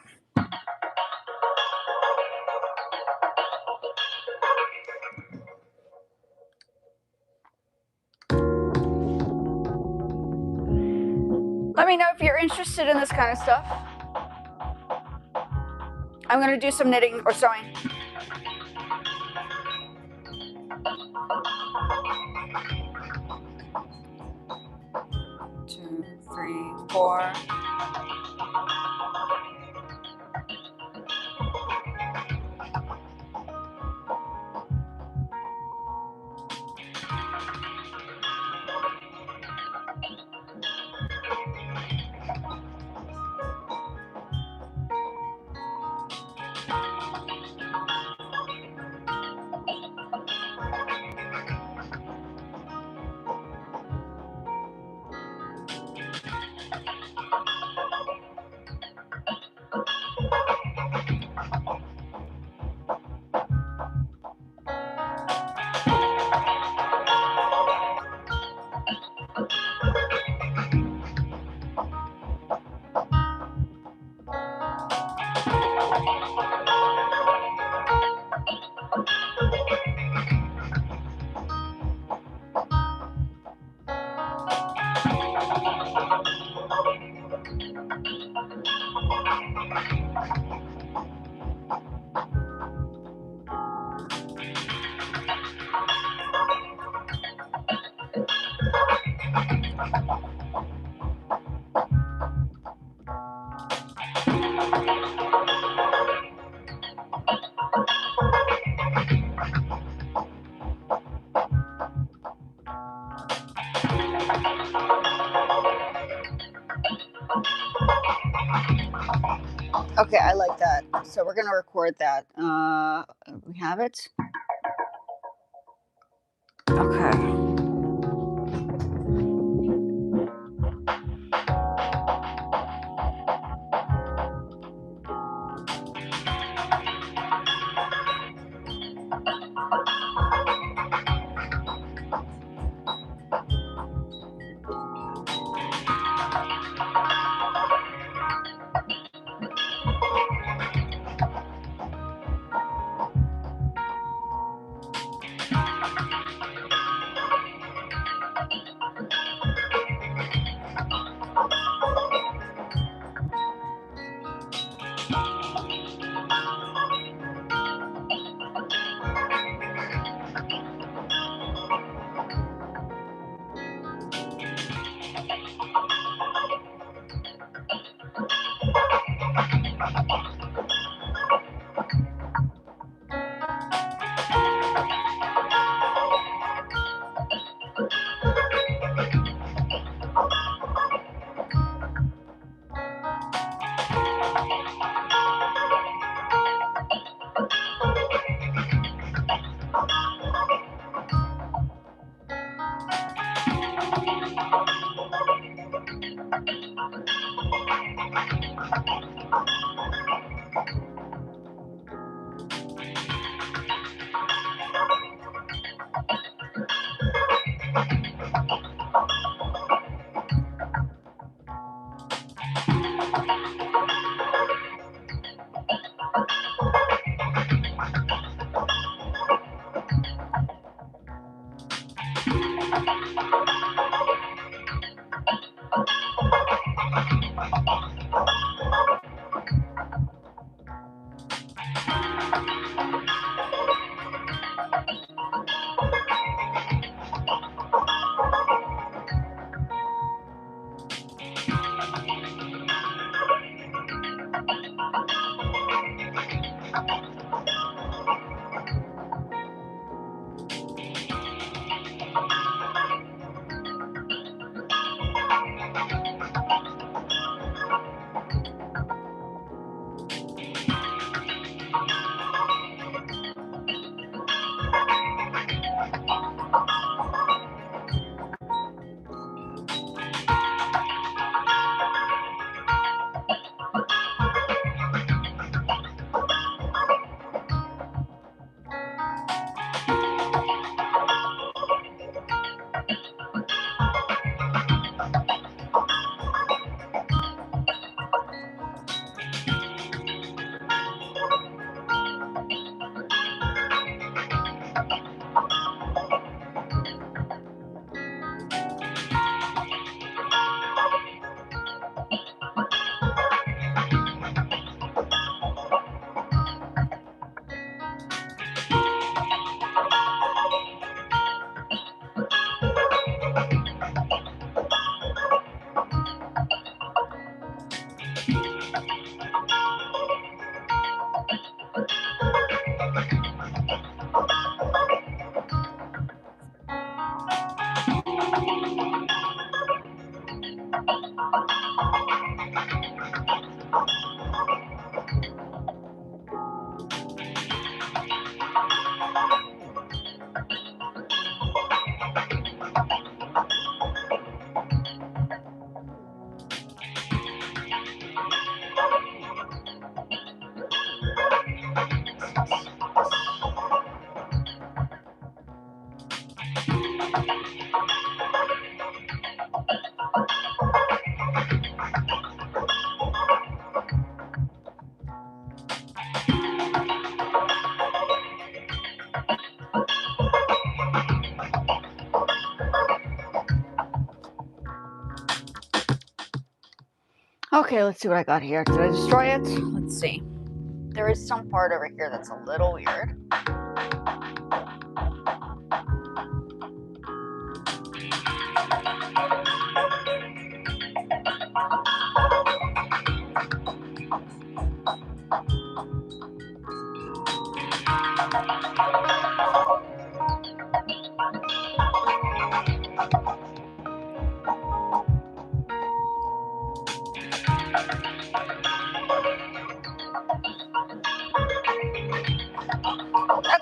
Let me know if you're interested in this kind of stuff. I'm going to do some knitting or sewing. Two, 3, 4. Okay, I like that. So we're gonna record that. We have it. Okay. Okay, let's see what I got here. Did I destroy it? Let's see. There is some part over here that's a little weird.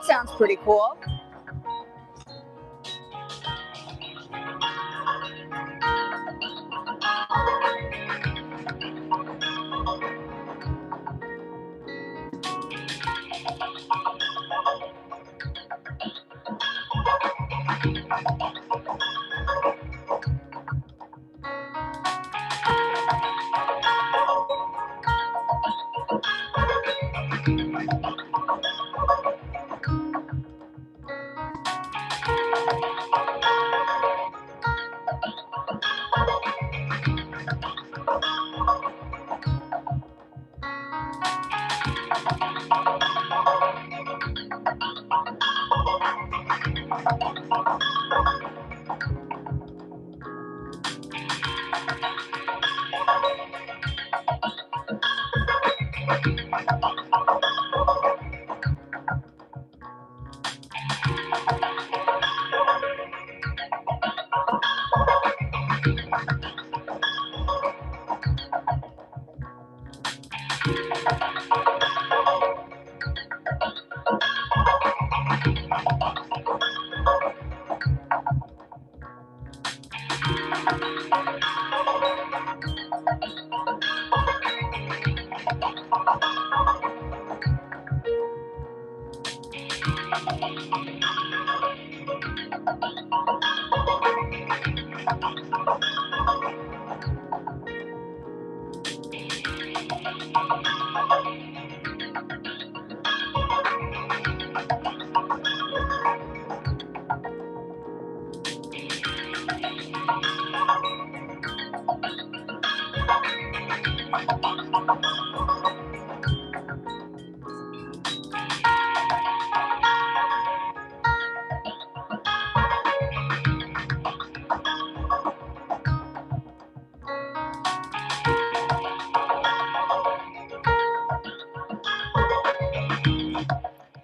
sounds pretty cool.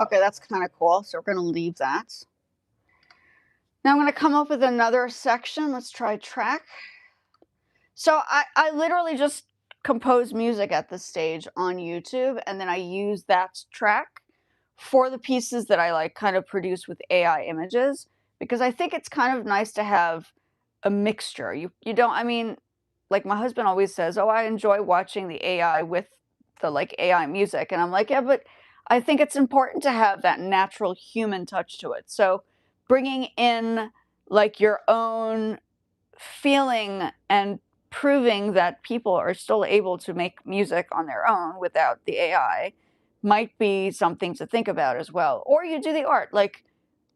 Okay, that's kind of cool. So we're going to leave that. Now I'm going to come up with another section. Let's try track. So I literally just compose music at this stage on YouTube, and then I use that track for the pieces that I like kind of produce with AI images, because I think it's kind of nice to have a mixture. You don't, I mean, like my husband always says, "Oh, I enjoy watching the AI with the like AI music." And I'm like, "Yeah, but I think it's important to have that natural human touch to it." So bringing in like your own feeling and proving that people are still able to make music on their own without the AI might be something to think about as well. Or you do the art. Like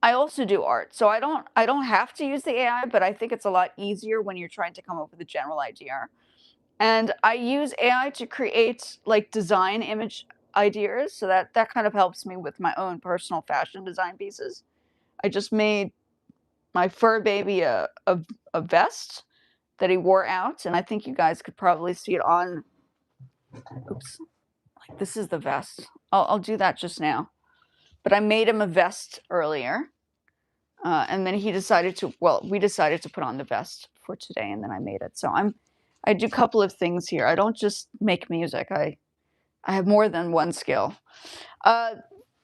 I also do art. So I don't have to use the AI, but I think it's a lot easier when you're trying to come up with a general idea. And I use AI to create like design image ideas, so that kind of helps me with my own personal fashion design pieces. I just made my fur baby a vest that he wore out, and I think you guys could probably see it on. Oops, like this is the vest. I'll do that just now. But I made him a vest earlier, and then he decided to. Well, we decided to put on the vest for today, and then I made it. So I do a couple of things here. I don't just make music. I have more than one skill.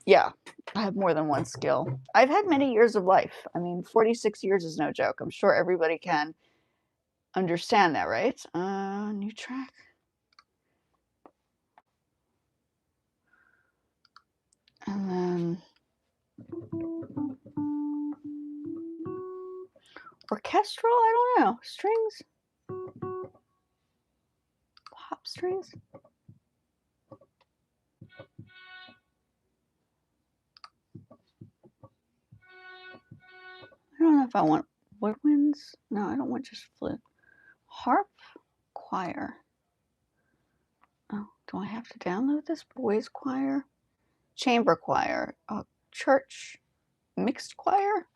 Yeah, I have more than one skill. I've had many years of life. I mean, 46 years is no joke. I'm sure everybody can understand that, right? New track. And then orchestral, I don't know. Strings? Pop strings? I don't know if I want woodwinds. No, I don't want just flute. Harp, choir. Oh, do I have to download this? Boys choir? Chamber choir. Church mixed choir?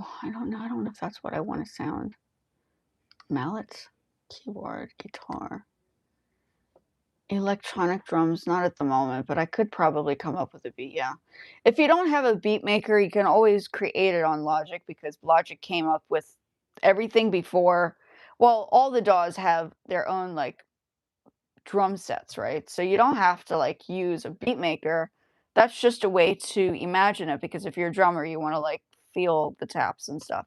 Oh, I don't know. I don't know if that's what I want to sound. Mallets, keyboard, guitar, electronic drums, not at the moment, but I could probably come up with a beat, yeah. If you don't have a beat maker, you can always create it on Logic because Logic came up with everything before. Well, all the DAWs have their own like drum sets, right? So you don't have to like use a beat maker. That's just a way to imagine it because if you're a drummer, you want to like feel the taps and stuff.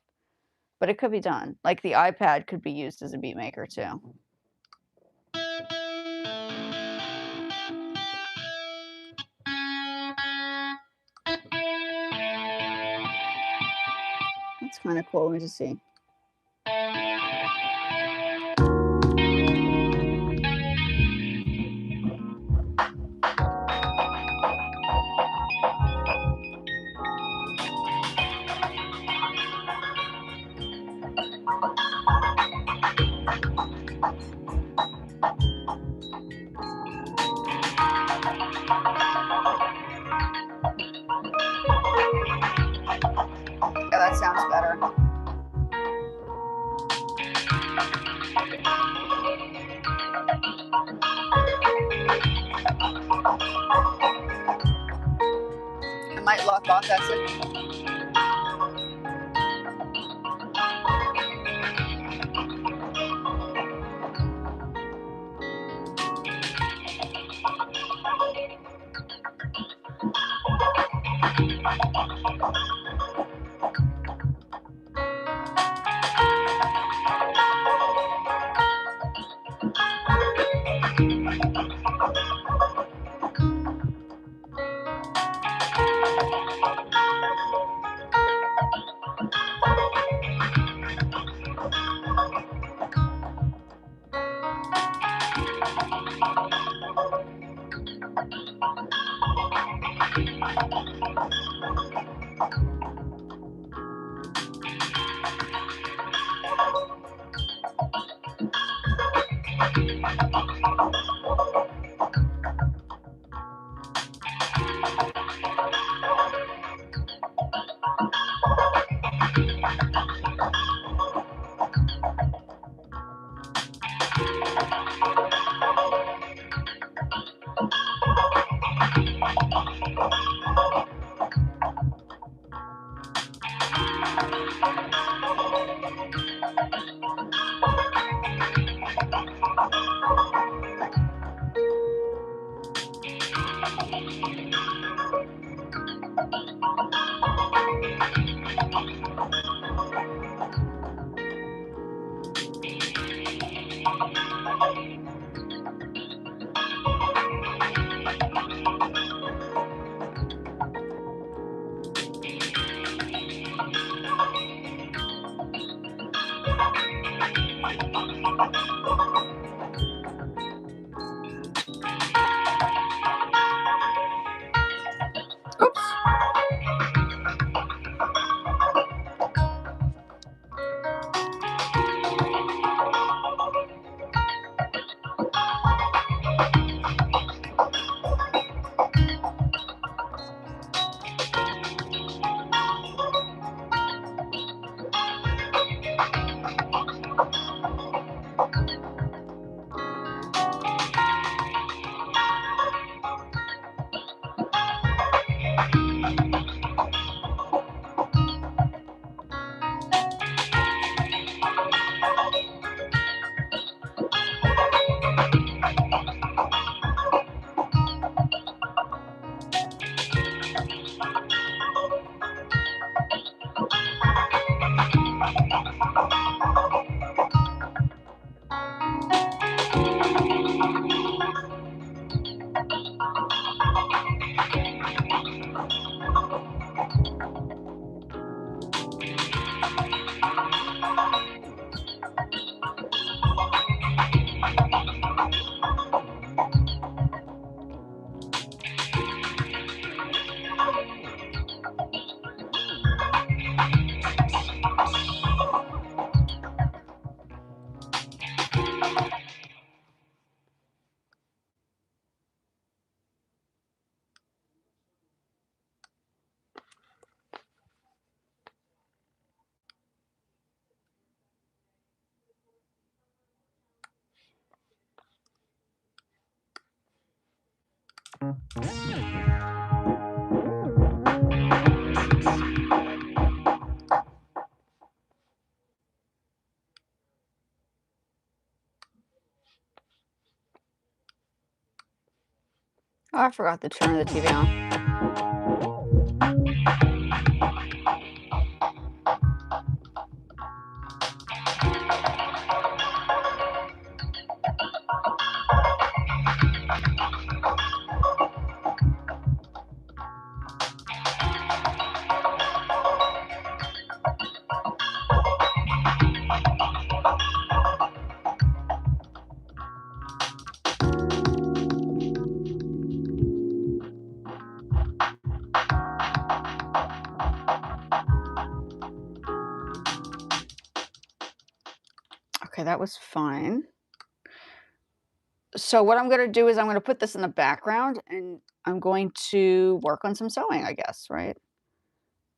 But it could be done. Like the iPad could be used as a beat maker too. That's kind of cool. Let me just see. Yeah, that sounds better. I might lock off that second. Oops. Oh, I forgot to turn the TV on. Okay, that was fine. So what I'm gonna do is I'm gonna put this in the background and I'm going to work on some sewing, I guess, right?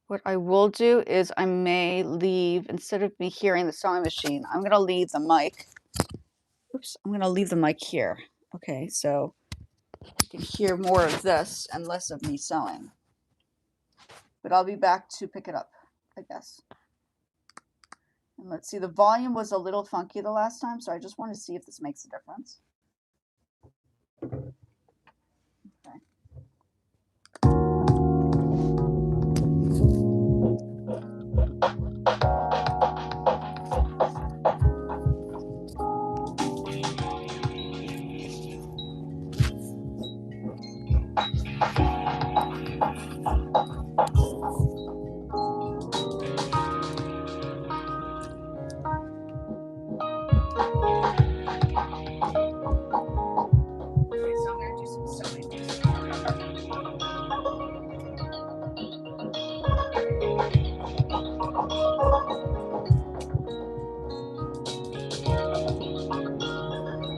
What I will do is I may leave, instead of me hearing the sewing machine, I'm gonna leave the mic. Oops, I'm gonna leave the mic here. Okay, so you can hear more of this and less of me sewing. But I'll be back to pick it up, I guess. And let's see, the volume was a little funky the last time, so I just want to see if this makes a difference. Okay. So I'm going to do some sewing.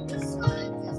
This side is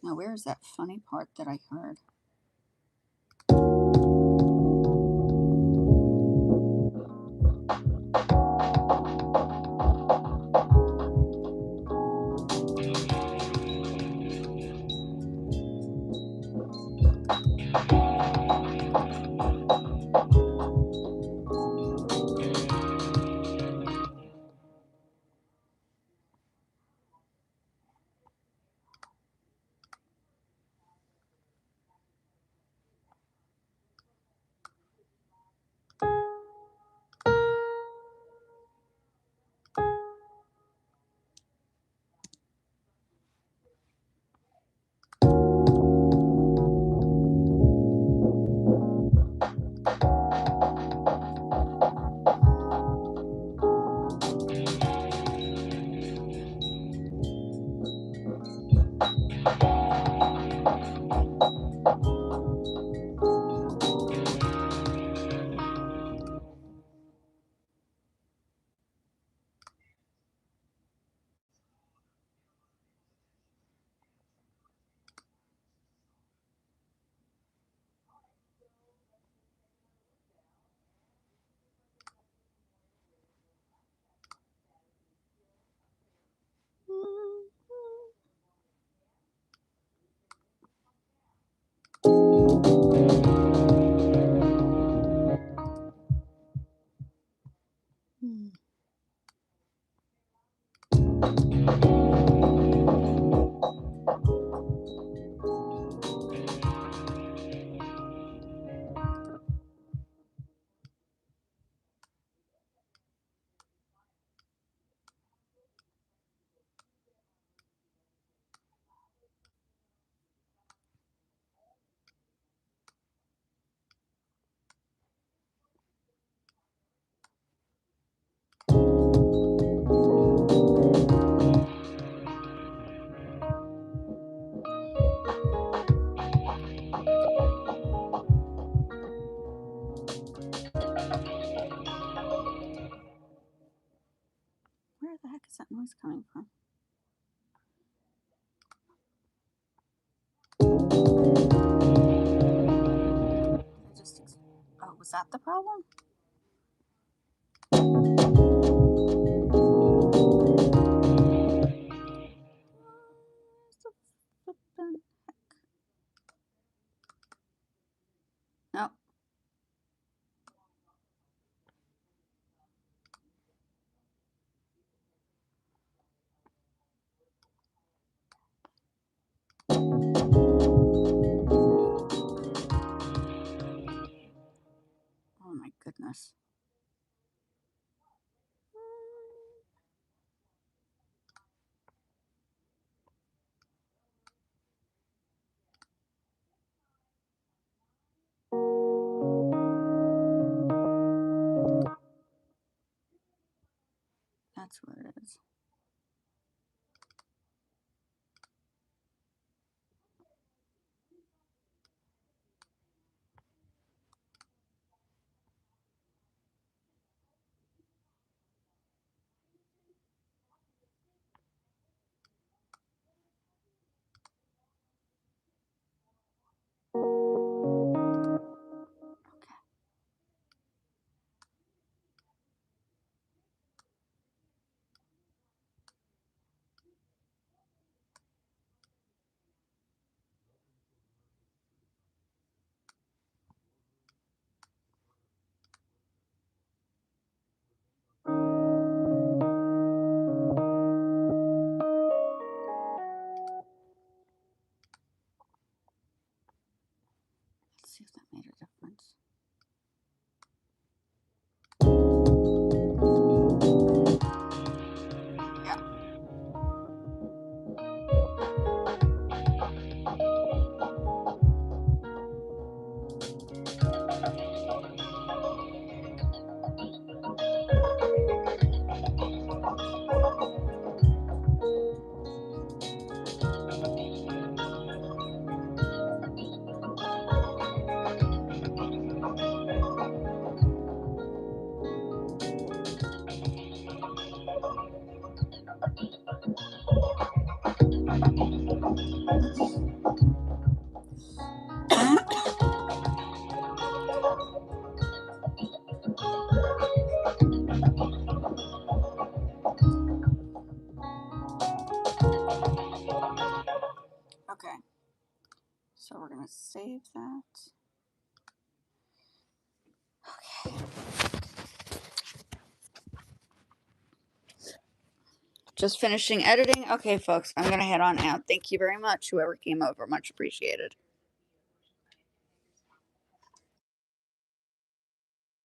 Now, where's that funny part that I heard? Where the heck is that noise coming from? Oh, was that the problem? That's where it is. Let's see if that made a difference. Yeah. Okay. So we're going to save that. Okay. Just finishing editing. Okay, folks, I'm going to head on out. Thank you very much, whoever came over. Much appreciated.